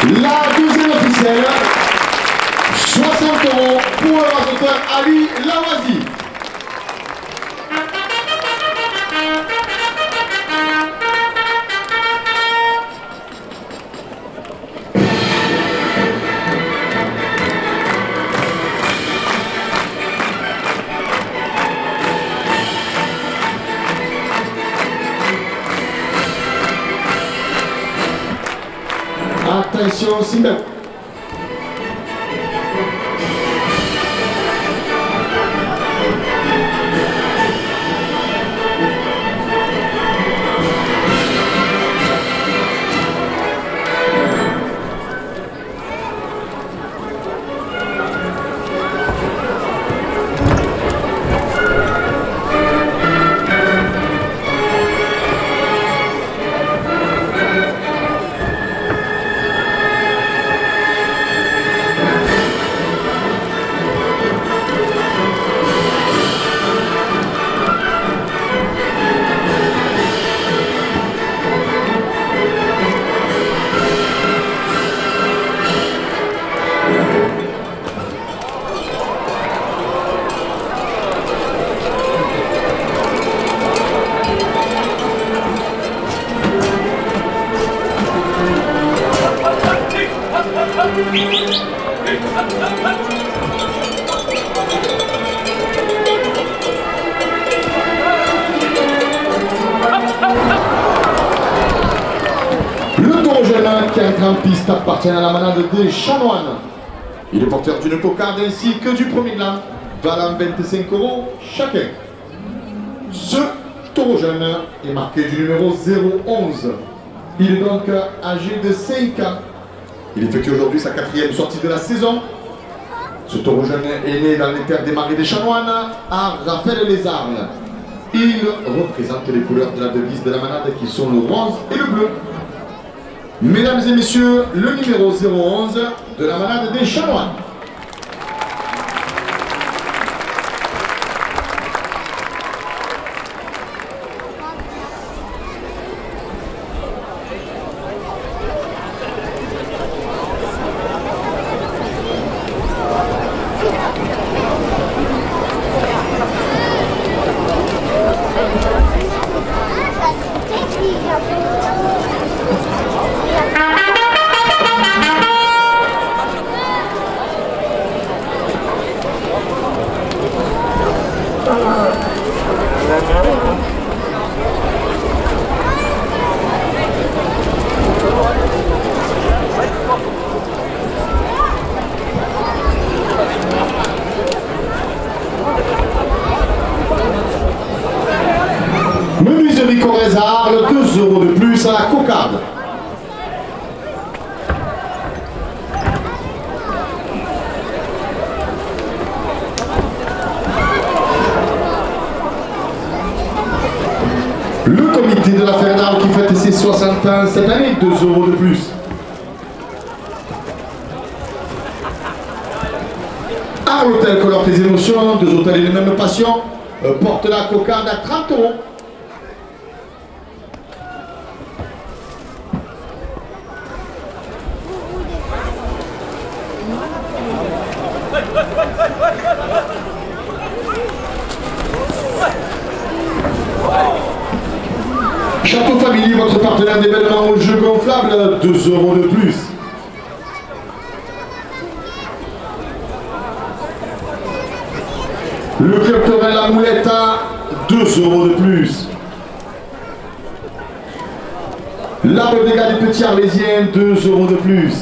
La deuxième officielle, 60 € pour le raseteur Ali Lawazi. Attention, Simbel. Le taureau jeune qui entre en piste appartient à la manade des chanoines. Il est porteur d'une cocarde ainsi que du premier gland, valant 25 € chacun. Ce taureau jeune est marqué du numéro 011. Il est donc âgé de 5 ans. Il effectue aujourd'hui sa 4e sortie de la saison. Ce taureau jeune est né dans les terres des Marais des Chanoines à Raphaël-les-Arles. Il représente les couleurs de la devise de la manade qui sont le rose et le bleu. Mesdames et messieurs, le numéro 011 de la manade des Chanoines. Menuiserie Corrèze à Arles, 2 € de plus à la cocarde. Le comité de la Fernand qui fête ses 60 ans cette année, 2 € de plus. À l'hôtel Colore tes émotions, 2 hôtels et les mêmes passions, porte la cocarde à 30 €. Château Family, votre partenaire d'événements au jeu gonflable, 2 € de plus. Le club Torel La Moulette à 2 € de plus. La bodega des petits Arlésiens, 2 € de plus.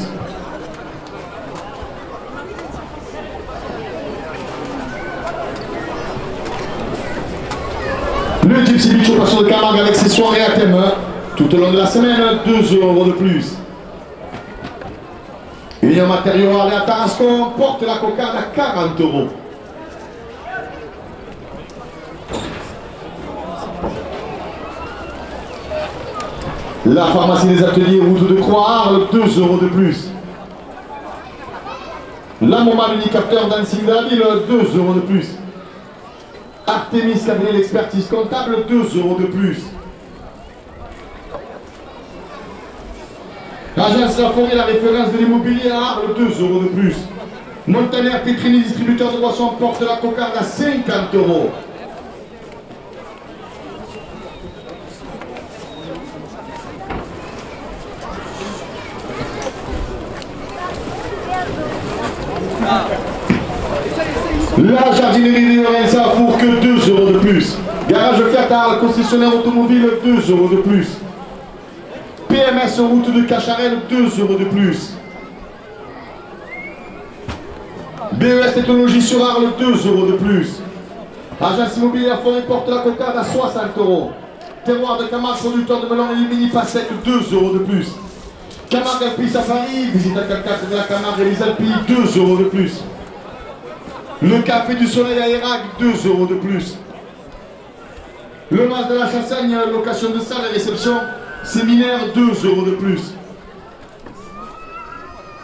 Le Gypsy Beach au Passion de Camargue avec ses soirées à thème tout au long de la semaine, 2 € de plus. Union Matériaux à Tarascon porte la cocarde à 40 €. La pharmacie des ateliers route de Croix-Arles, 2 € de plus. La Moma l'unicapteur dancing de la ville, 2 € de plus. Artemis Cabinet l'expertise comptable, 2 € de plus. Agence La Forêt, la référence de l'immobilier à Arles, 2 € de plus. Montaner Pétrini, distributeur de boissons, porte la cocarde à 50 €. La jardinerie de Lorenz à Fourques, 2 € de plus. Garage Fiat Arles, concessionnaire automobile, 2 € de plus. PMS route de Cacharel, 2 € de plus. BES Technologie sur Arles, 2 € de plus. Agence immobilière Forêt porte la cocarde à 60 €. Terroir de Camargue, producteur de melon et mini Passec, 2 € de plus. Camargue Alpi Safari, visite à Calcatre de la Camargue et les Alpilles, 2 € de plus. Le Café du Soleil à Hérac, 2 € de plus. Le Mas de la Chassagne, location de salle et réception, séminaire, 2 € de plus.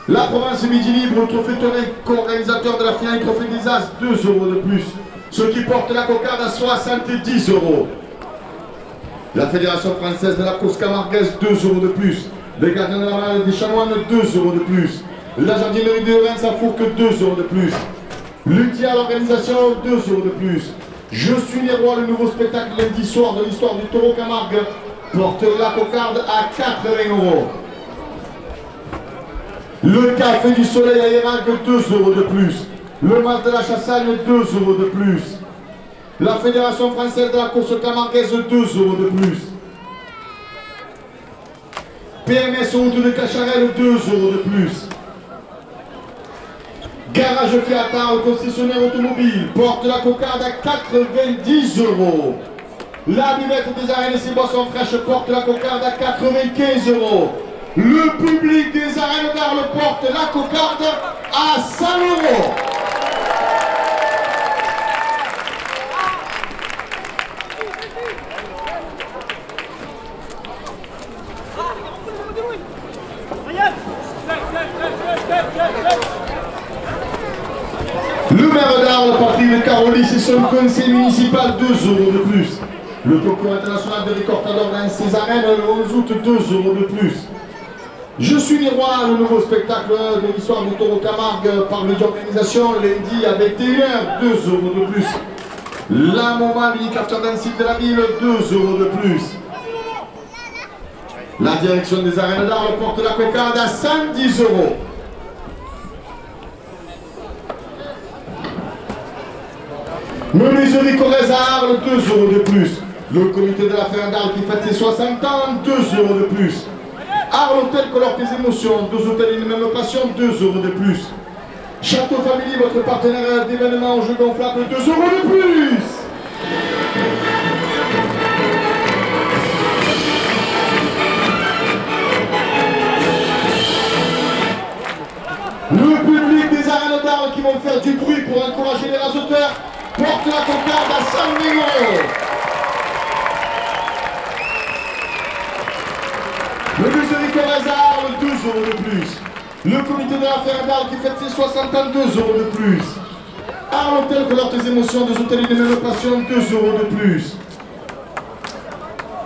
La province Midi Libre, trophée Toré, co-organisateur de la finale Trophée des As, 2 € de plus. Ce qui porte la cocarde à 70 €. La Fédération française de la course camarguaise, 2 € de plus. Les gardiens de la Malade des Chanoines, 2 € de plus. La jardinerie de Reims à Fourques, 2 € de plus. L'UTIA à l'organisation, 2 € de plus. Je suis les rois, le nouveau spectacle lundi soir de l'histoire du taureau Camargue porte la cocarde à 80 €. Le Café du Soleil à Hérac, 2 € de plus. Le Mas de la Chassagne, 2 € de plus. La Fédération française de la course camarguaise, 2 € de plus. PMS route de Cacharel, 2 € de plus. Garage Fiat, concessionnaire automobile, porte la cocarde à 90 €. La buvette des arènes et ses boissons fraîches porte la cocarde à 95 €. Le public des arènes d'Arles porte la cocarde à 100 €. Le maire d'Arles, Patrick de Carolis et son conseil municipal, 2 € de plus. Le concours international de Ricortador dans ses arènes, le 11 août, 2 € de plus. Je suis les rois, le nouveau spectacle de l'histoire du taureau Camargue par l'organisation lundi à 21 h, 2 € de plus. La moment mini-capture dancing de la ville, 2 € de plus. La direction des arènes d'Arles porte la cocarde à 110 €. Menuiserie Corrèze à Arles, 2 € de plus. Le comité de la ferme d'Arles qui fête ses 60 ans, 2 € de plus. Arles Hôtel colore tes émotions, 2 hôtels et une même passion, 2 € de plus. Château Family, votre partenaire d'événements au jeu gonflable, 2 € de plus. Le public des arènes d'Arles qui vont faire du bruit pour encourager les rasoteurs porte la cocarde à 100 000 €. Le Menuiserie Corrèze à Arles, 2 € de plus. Le comité de la ferme d'Arles qui fête ses 60 ans, 2 € de plus. Arles Hôtel colore tes émotions, 2 hôtels et une même passion, 2 € de plus.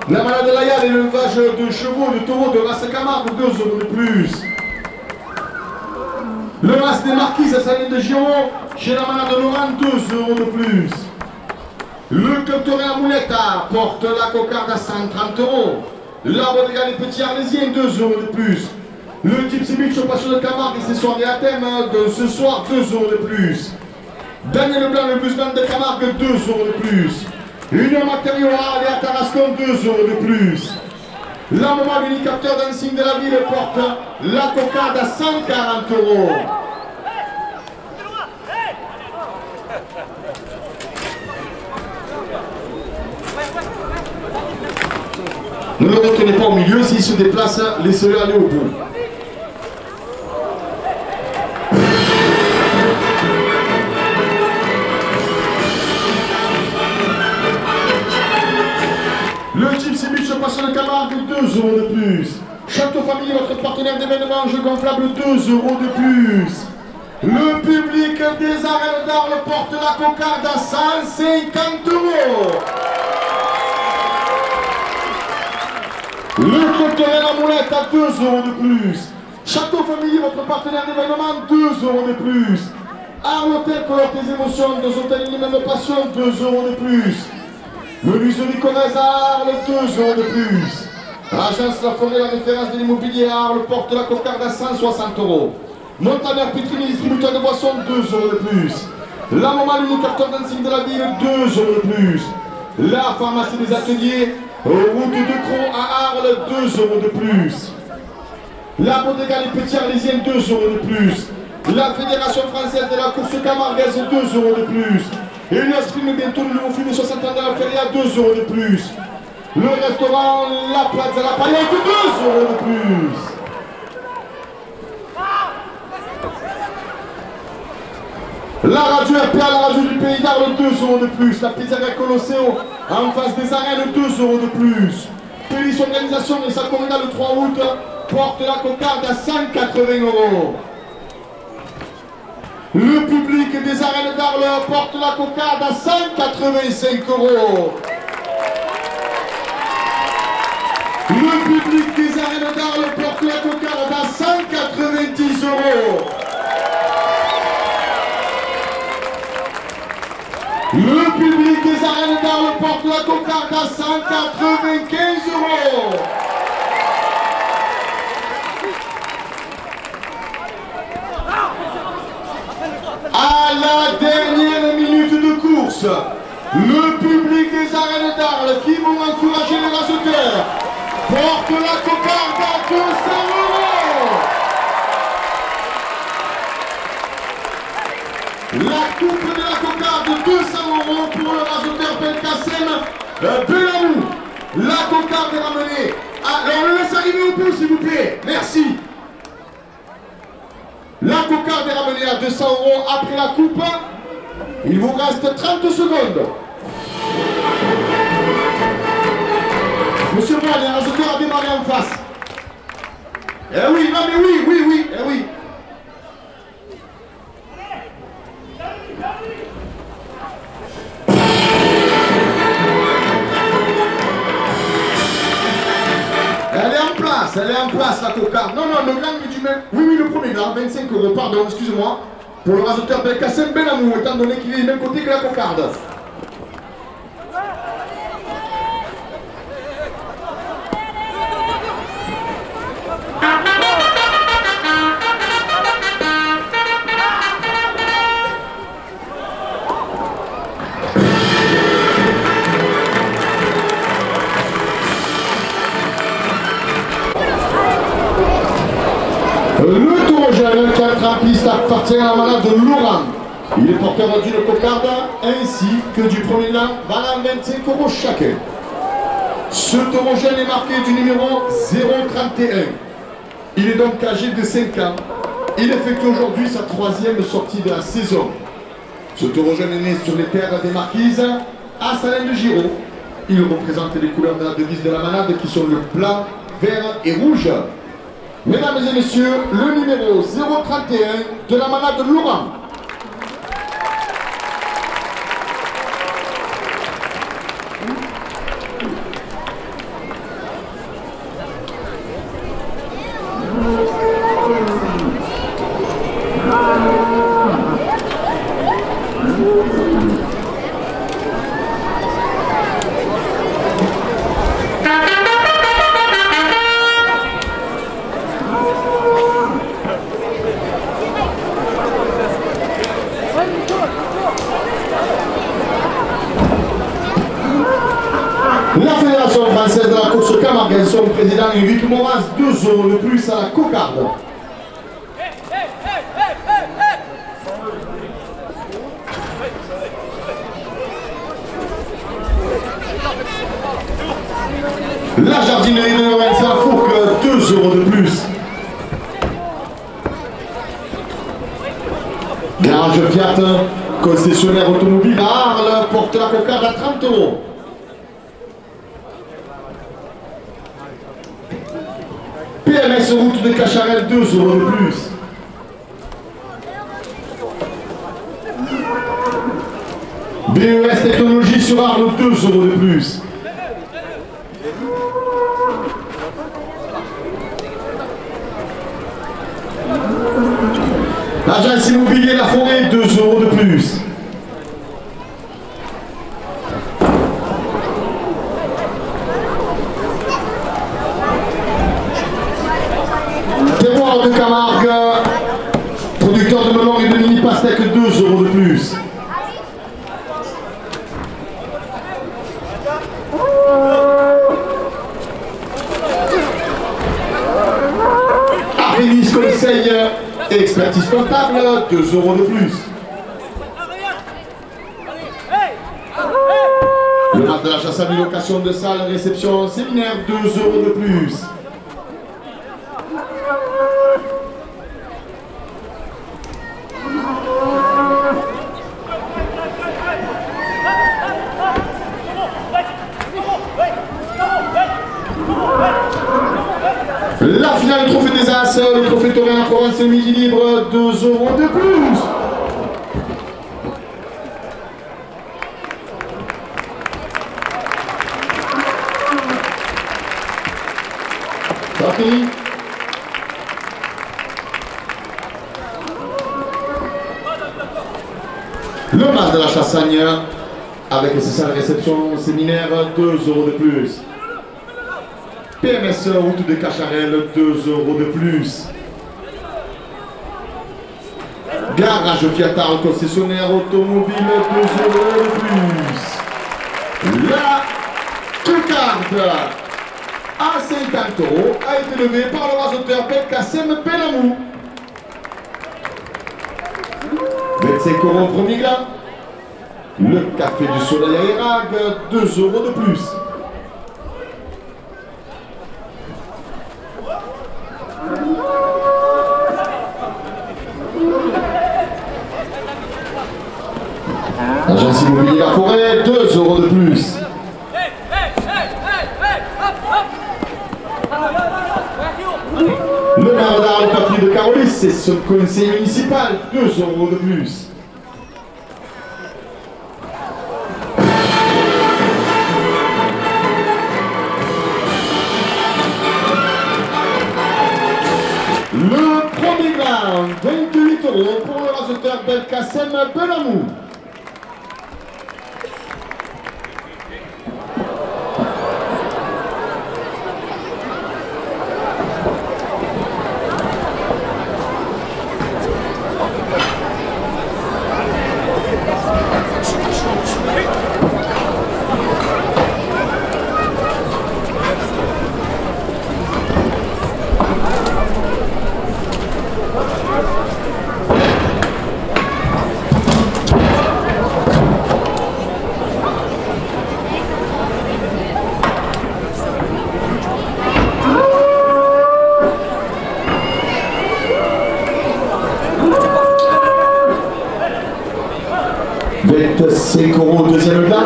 La Malade de Laïal et l'élevage de chevaux, de taureaux de race Camargue, 2 € de plus. Le Mas des Marquises à Saline de Giron, chez la Malade de Laurent, 2 € de plus. Le Club Toré à Mouletta porte la cocarde à 130 €. L'arbre des gars des petits arlésiens, 2 € de plus. Le Gypsy Beach au Passion de Camargue et ses soirées à thème de ce soir, 2 € de plus. Daniel Leblanc, le blues band de Camargue, 2 € de plus. Union Matériaux à Arles et à Tarascon, 2 € de plus. La maman mini-capteur dancing de la ville porte la cocarde à 140 €. Ne le retenez pas au milieu, s'il se déplace, laissez-le aller au bout. Le Gypsy Beach passe le Camargue, 2 € de plus. Château Famille, votre partenaire d'événements, jeu gonflable, 2 € de plus. Le public des arènes d'Arles porte la cocarde à 150 €. Le Club Toré la Moulette à 2 € de plus. Château Famille, votre partenaire d'événement, 2 € de plus. Arles Hôtel colore tes émotions, 2 hôtels et une même passion, 2 € de plus. Menuiserie Corrèze à Arles, 2 € de plus. Agence La Forêt, la référence de l'immobilier à Arles, porte la cocarde à 160 €. Montagnard Pitrini, distributeur de boissons, 2 € de plus. La maman, le carton dancing de la ville, 2 € de plus. La pharmacie des ateliers, Route de Cron à Arles, 2 euros de plus. La Bodega Les Petits Arlésiens, 2 euros de plus. La Fédération Française de la Course Camarguaise, 2 euros de plus. Et une Sprime bientôt le nouveau film 60 ans de la Feria, 2 euros de plus. Le restaurant La Plaza La Paillette, 2 euros de plus. La radio RPA, la radio du Pays d'Arles, 2 euros de plus. La pizzeria Colosseo en face des arènes, 2 euros de plus. Police Organisation et sa corrida le 3 août porte la cocarde à 180 euros. Le public des arènes d'Arles porte la cocarde à 185 euros. Le public des arènes d'Arles porte la cocarde à 190 euros. Le public des arènes d'Arles porte la cocarde à 195 euros. À la dernière minute de course, le public des arènes d'Arles qui vont encourager les raceteurs porte la cocarde à 200 euros. La coupe de la cocarde, 200 euros pour le raseteur Belkacem Benamou. La cocarde est ramenée. Alors, le laisse arriver au bout, s'il vous plaît. Merci. La cocarde est ramenée à 200 euros après la coupe. Il vous reste 30 secondes. Monsieur Bois, les raseteurs a démarré en face. Eh oui, non mais oui, eh oui. Elle est en place la cocarde. Non, le grand du même. Oui, le premier gars, 25 euros, pardon, excusez-moi. Pour le raseteur Belkacem Benamou, étant donné qu'il est du même côté que la cocarde. Le taureau jeune qui entre en piste appartient à la malade de Laurent. Il est porteur d'une cocarde ainsi que du premier lin, valant 25 euros chacun. Ce taureau jeune est marqué du numéro 031. Il est donc âgé de 5 ans. Il effectue aujourd'hui sa 3e sortie de la saison. Ce taureau jeune est né sur les terres des Marquises à Salins de Giraud. Il représente les couleurs de la devise de la malade qui sont le blanc, vert et rouge. Mesdames et messieurs, le numéro 031 de la malade Laurent. La Fédération Française de la Course Camarguaise, son président Eric Moraz, 2 euros de plus à la cocarde. La jardinerie de Vincent Fourque, 2 euros de plus. Garage Fiat, concessionnaire automobile à Arles, porte la cocarde à 30 euros. PMS route de Cacharel, 2 euros de plus. BES Technologie sur Arles, 2 euros de plus. L'agence immobilier La Forêt, 2 euros de plus. Terroir de Camargue, producteur de melon et de mini pastèque, 2 euros de plus. Expertise comptable, 2 € de plus. Le match de la chasse à location de salle, réception séminaire, 2 € de plus. La finale du trophée des As, le trophée Torrent Provence Midi Libre, 2 € de plus. Okay. Le match de la Chassagne avec ses salles réception séminaire, 2 € de plus. PMS route de Cacharel, 2 € de plus. Garage Fiatal concessionnaire automobile, 2 € de plus. La cocarde à 50 € a été levée par le rasoteur Belkacem Benamou. 25 € premier glas. Le café du soleil à Irag, 2 € de plus. L'agence immobilière La Forêt, 2 € de plus. Le maire d'Arles, Patrick de Carolis, c'est son conseil municipal, 2 € de plus. Le premier round, 28 € pour le rasoteur Belkacem Benamou. C'est Coro, deuxième plat.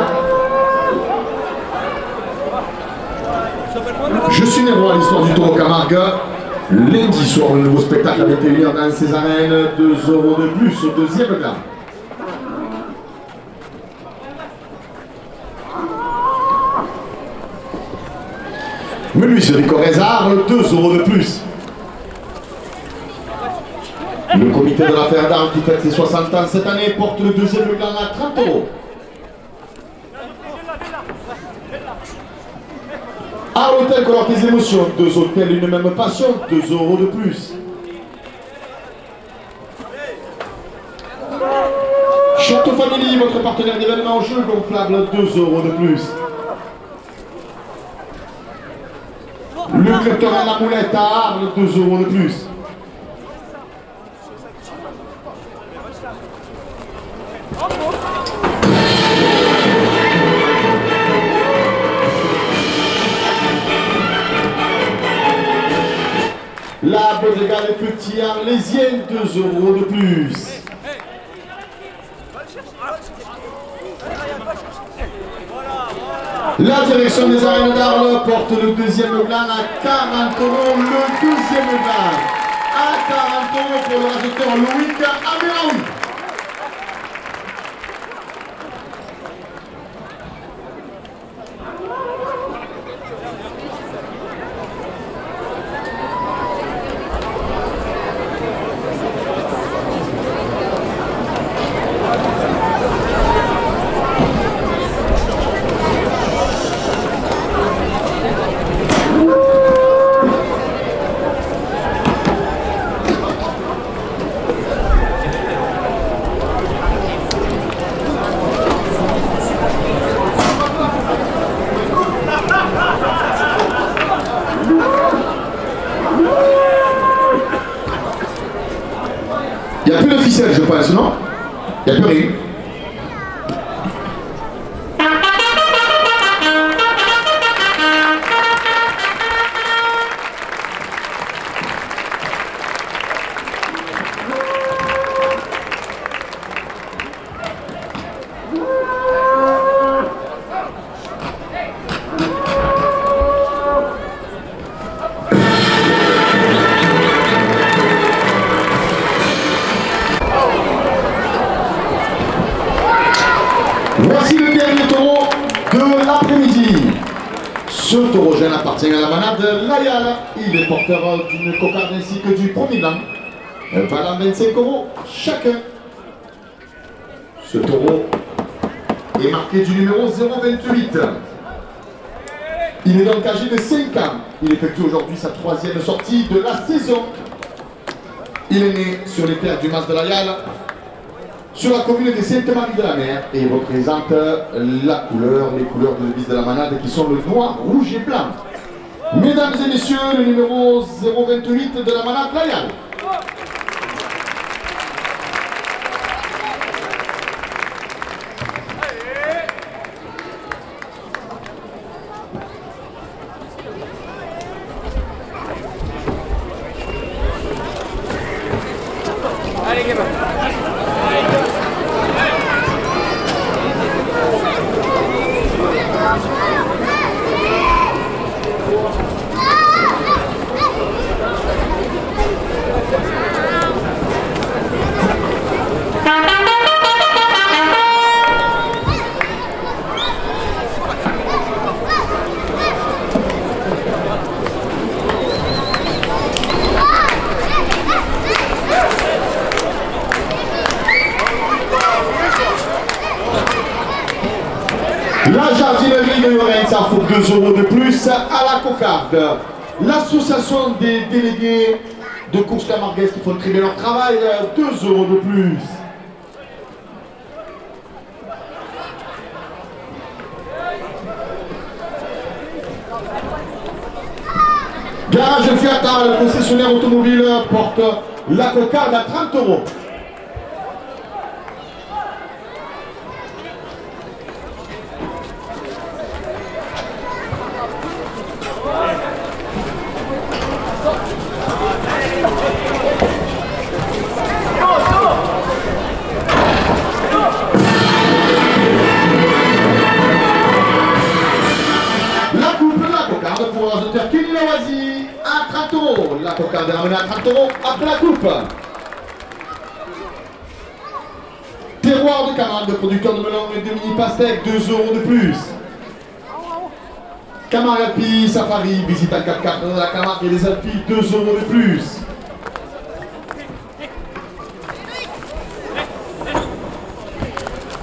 Je suis Néro à l'histoire du Taureau Camargue. Lundi soir, le nouveau spectacle à 21 h dans ces arènes. 2 € de plus au deuxième plat. Menuiserie Corrézard, 2 € de plus. Le comité de l'affaire d'Arles qui fête ses 60 ans cette année porte le deuxième gland à 30 €. À l'hôtel Colore des émotions, 2 hôtels, une même passion, 2 € de plus. Château Family, votre partenaire d'événements, jeu gonflable, 2 € de plus. Le club Torrent La Moulette à Arles, 2 € de plus. La Bodega des Petits Arlésiens, 2 € de plus. La direction des arènes d'Arles porte le deuxième gland à 40 €. Le deuxième gland à 40 € pour le rasoteur Loïc Améran. ficelle, je pense, non? Il n'y a plus rien. Voici le dernier taureau de l'après-midi. Ce taureau jeune appartient à la manade Layal. Il est porteur d'une cocarde ainsi que du premier blanc, valant 25 euros chacun. Ce taureau est marqué du numéro 028. Il est donc âgé de 5 ans. Il effectue aujourd'hui sa 3e sortie de la saison. Il est né sur les terres du Mas de Layal, sur la commune de Sainte-Marie-de-la-Mer, et il représente la couleur, les couleurs de devise de la manade qui sont le noir, rouge et blanc. Mesdames et messieurs, le numéro 028 de la manade Layal. Allez, gamin. La jardinerie de Llorenz offre 2 euros de plus à la cocarde. L'association des délégués de course camarguaise qui font très bien leur travail, 2 euros de plus. Garage Fiat, le concessionnaire automobile porte la cocarde à 30 euros. Pour l'auteur Kenny Lawasi à 30 euros. La cocarde est ramenée à 30 euros après la coupe. Terroir de Camargue, producteur de melon et de mini pastèque, 2 euros de plus. Camargue Alpi, Safari, visite à 4x4 de la Camargue et les Alpes, 2 euros de plus.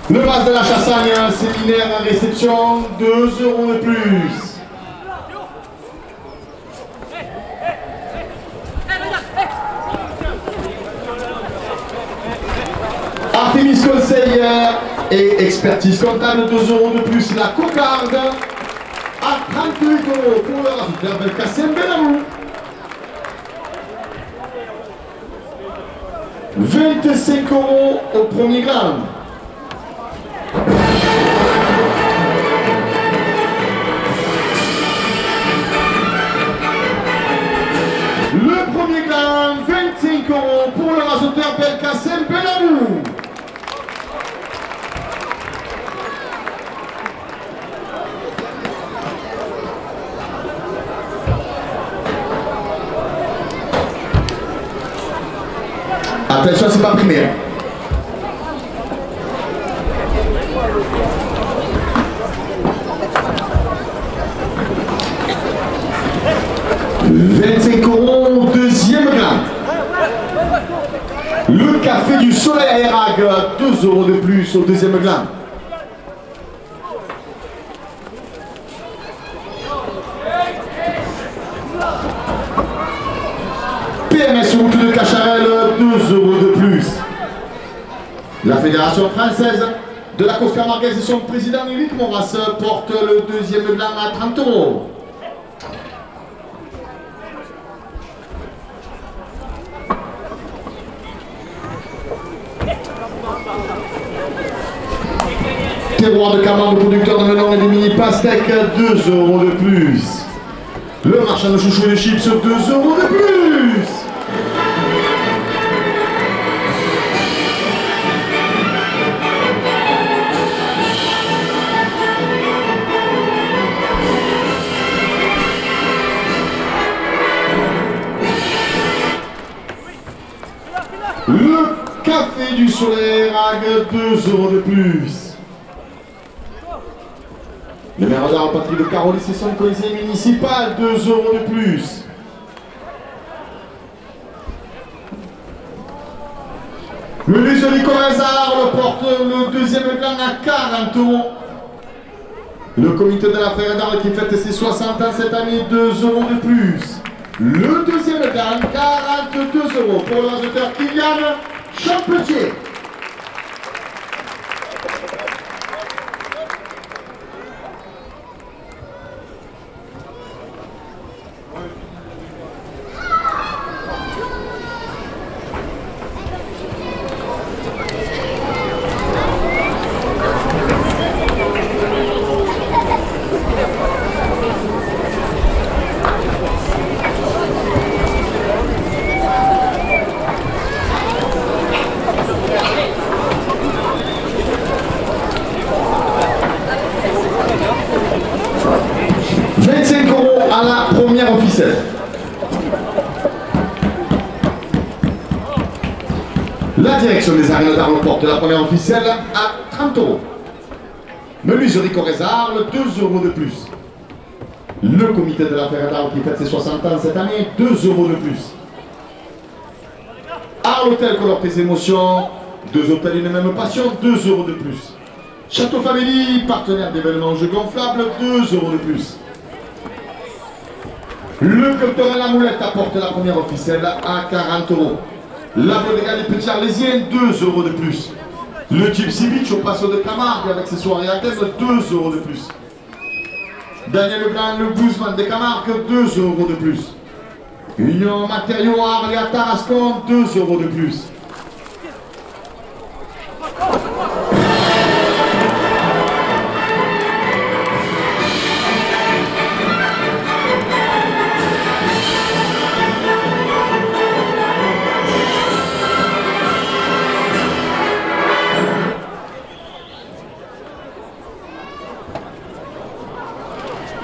Le Mas de la Chassagne, séminaire à réception, 2 euros de plus. Artemis Conseil et expertise comptable, 2 euros de plus. La cocarde à 38 euros pour le rajouteur Belkacem Benamou. 25 euros au premier gramme. Le premier gramme, 25 euros pour le rajouteur Belkacem Benamou. Attention, c'est pas primaire. €25, deuxième gramme. Le café du Soleil à Erag, 2 euros de plus au deuxième gramme. PMS route de Cacharel, 2 euros de plus. La Fédération française de la course camarguaise et son président Éric Moras porte le deuxième blanc à 30 euros. Terroir de Camargue, producteur de melon et des mini pastèques, 2 € de plus. Le marchand de chouchou et de chips, 2 € de plus. Le café du Soleil Rague, 2 € de plus. Le maire d'Arles, Patrick de Carolis et son conseiller municipal, 2 € de plus. Le Luxury Corazard porte le deuxième plan à 40 €. Le comité de la Frère d'Arles qui fête ses 60 ans cette année, 2 € de plus. Le deuxième dan, 42 € pour l'ordinateur Kylian Champetier. À la première officielle. La direction des arènes d'Arles porte la première officielle à 30 €. Menuiserie Corrèze-Arles, 2 € de plus. Le comité de la Frère d'Arles qui fête ses 60 ans cette année, 2 € de plus. Arles Hôtel colore tes émotions, 2 hôtels une même passion, 2 € de plus. Château Family, partenaire d'événements jeux gonflables, 2 € de plus. Le culturel La Moulette apporte la première officielle à 40 €. La bodega des Petits Arlésiens, 2 € de plus. Le Gypsy Beach au Passo de Camargue avec ses soirées à thème, 2 € de plus. Daniel Leblanc, le Bouzman de Camargue, 2 € de plus. Union Matériaux Arles et à Tarascon, 2 € de plus.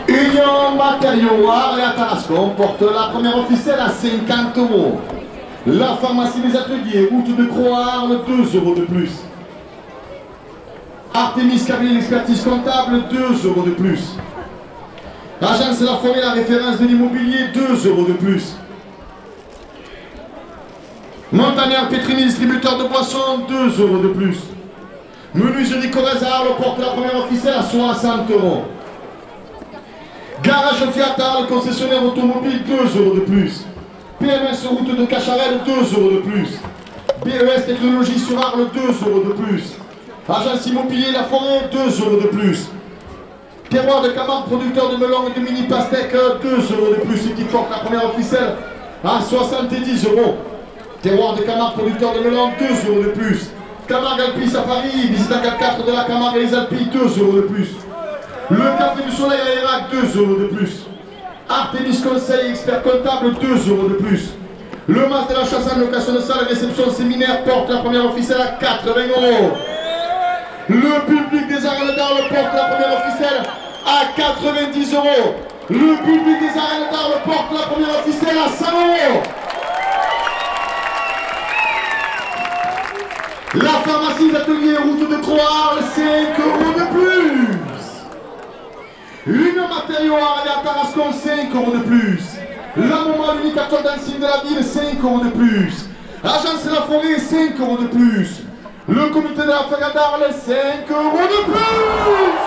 Union Matériaux Arles et à Tarascon porte la première officielle à 50 €. La pharmacie des ateliers, route de Croix-Arles, 2 € de plus. Artemis cabinet d'expertise comptable, 2 € de plus. Agence La Forêt, la référence de l'immobilier, 2 € de plus. Montagnard Pétrini, distributeur de boissons, 2 € de plus. Menuiserie Corrèze-Arles porte la première officielle à 60 €. Garage Fiat Arles, concessionnaire automobile, 2 € de plus. PMS route de Cacharel, 2 € de plus. BES Technologie sur Arles, 2 € de plus. Agence immobilier La Forêt, 2 € de plus. Terroir de Camargue, producteur de melon et de mini pastèques, 2 € de plus, qui porte la première officielle à 70 €. Terroir de Camargue, producteur de melon, 2 € de plus. Camargue Alpis à Paris, visite à 4 de la Camargue et les Alpes, 2 € de plus. Le Café du Soleil à Irak, 2 € de plus. Artemis Conseil, expert comptable, 2 € de plus. Le Mas de la Chasse en location de salle, réception séminaire porte la première officielle à 80 €. Le public des arènes d'Arles porte la première officielle à 90 €. Le public des arènes d'Arles porte la première officielle à 100 €. La pharmacie d'atelier route de Croix-Arles, 5 € de plus. Une matériau à Tarascon, 5 € de plus. La moment unique à dancing de la ville, 5 € de plus. Agence La Forêt, 5 € de plus. Le comité de la Frère d'Arles, 5 € de plus.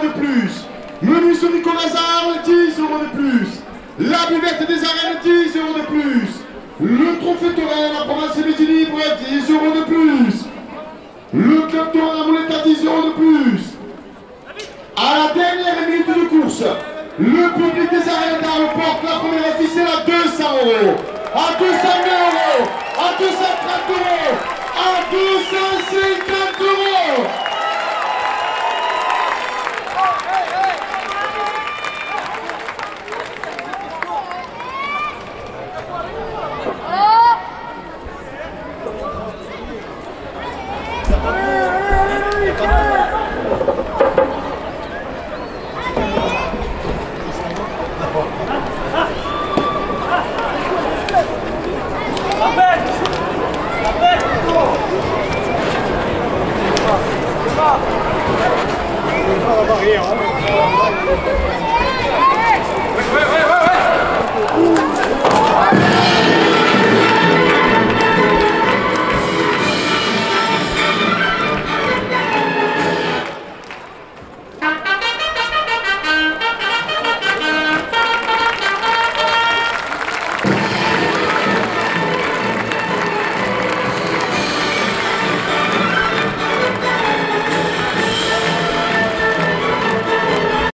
de plus. Menu sur Nicolas Arles, 10 euros de plus. La buvette des arènes, 10 euros de plus. Le trophée Torel, la province d'équilibre, 10 euros de plus. Le club Torel, la moulette à 10 euros de plus. À la dernière minute de course, le public des arènes d'Arles porte la première officielle à 200 euros, à 200 euros, à 230 euros, à 250 euros.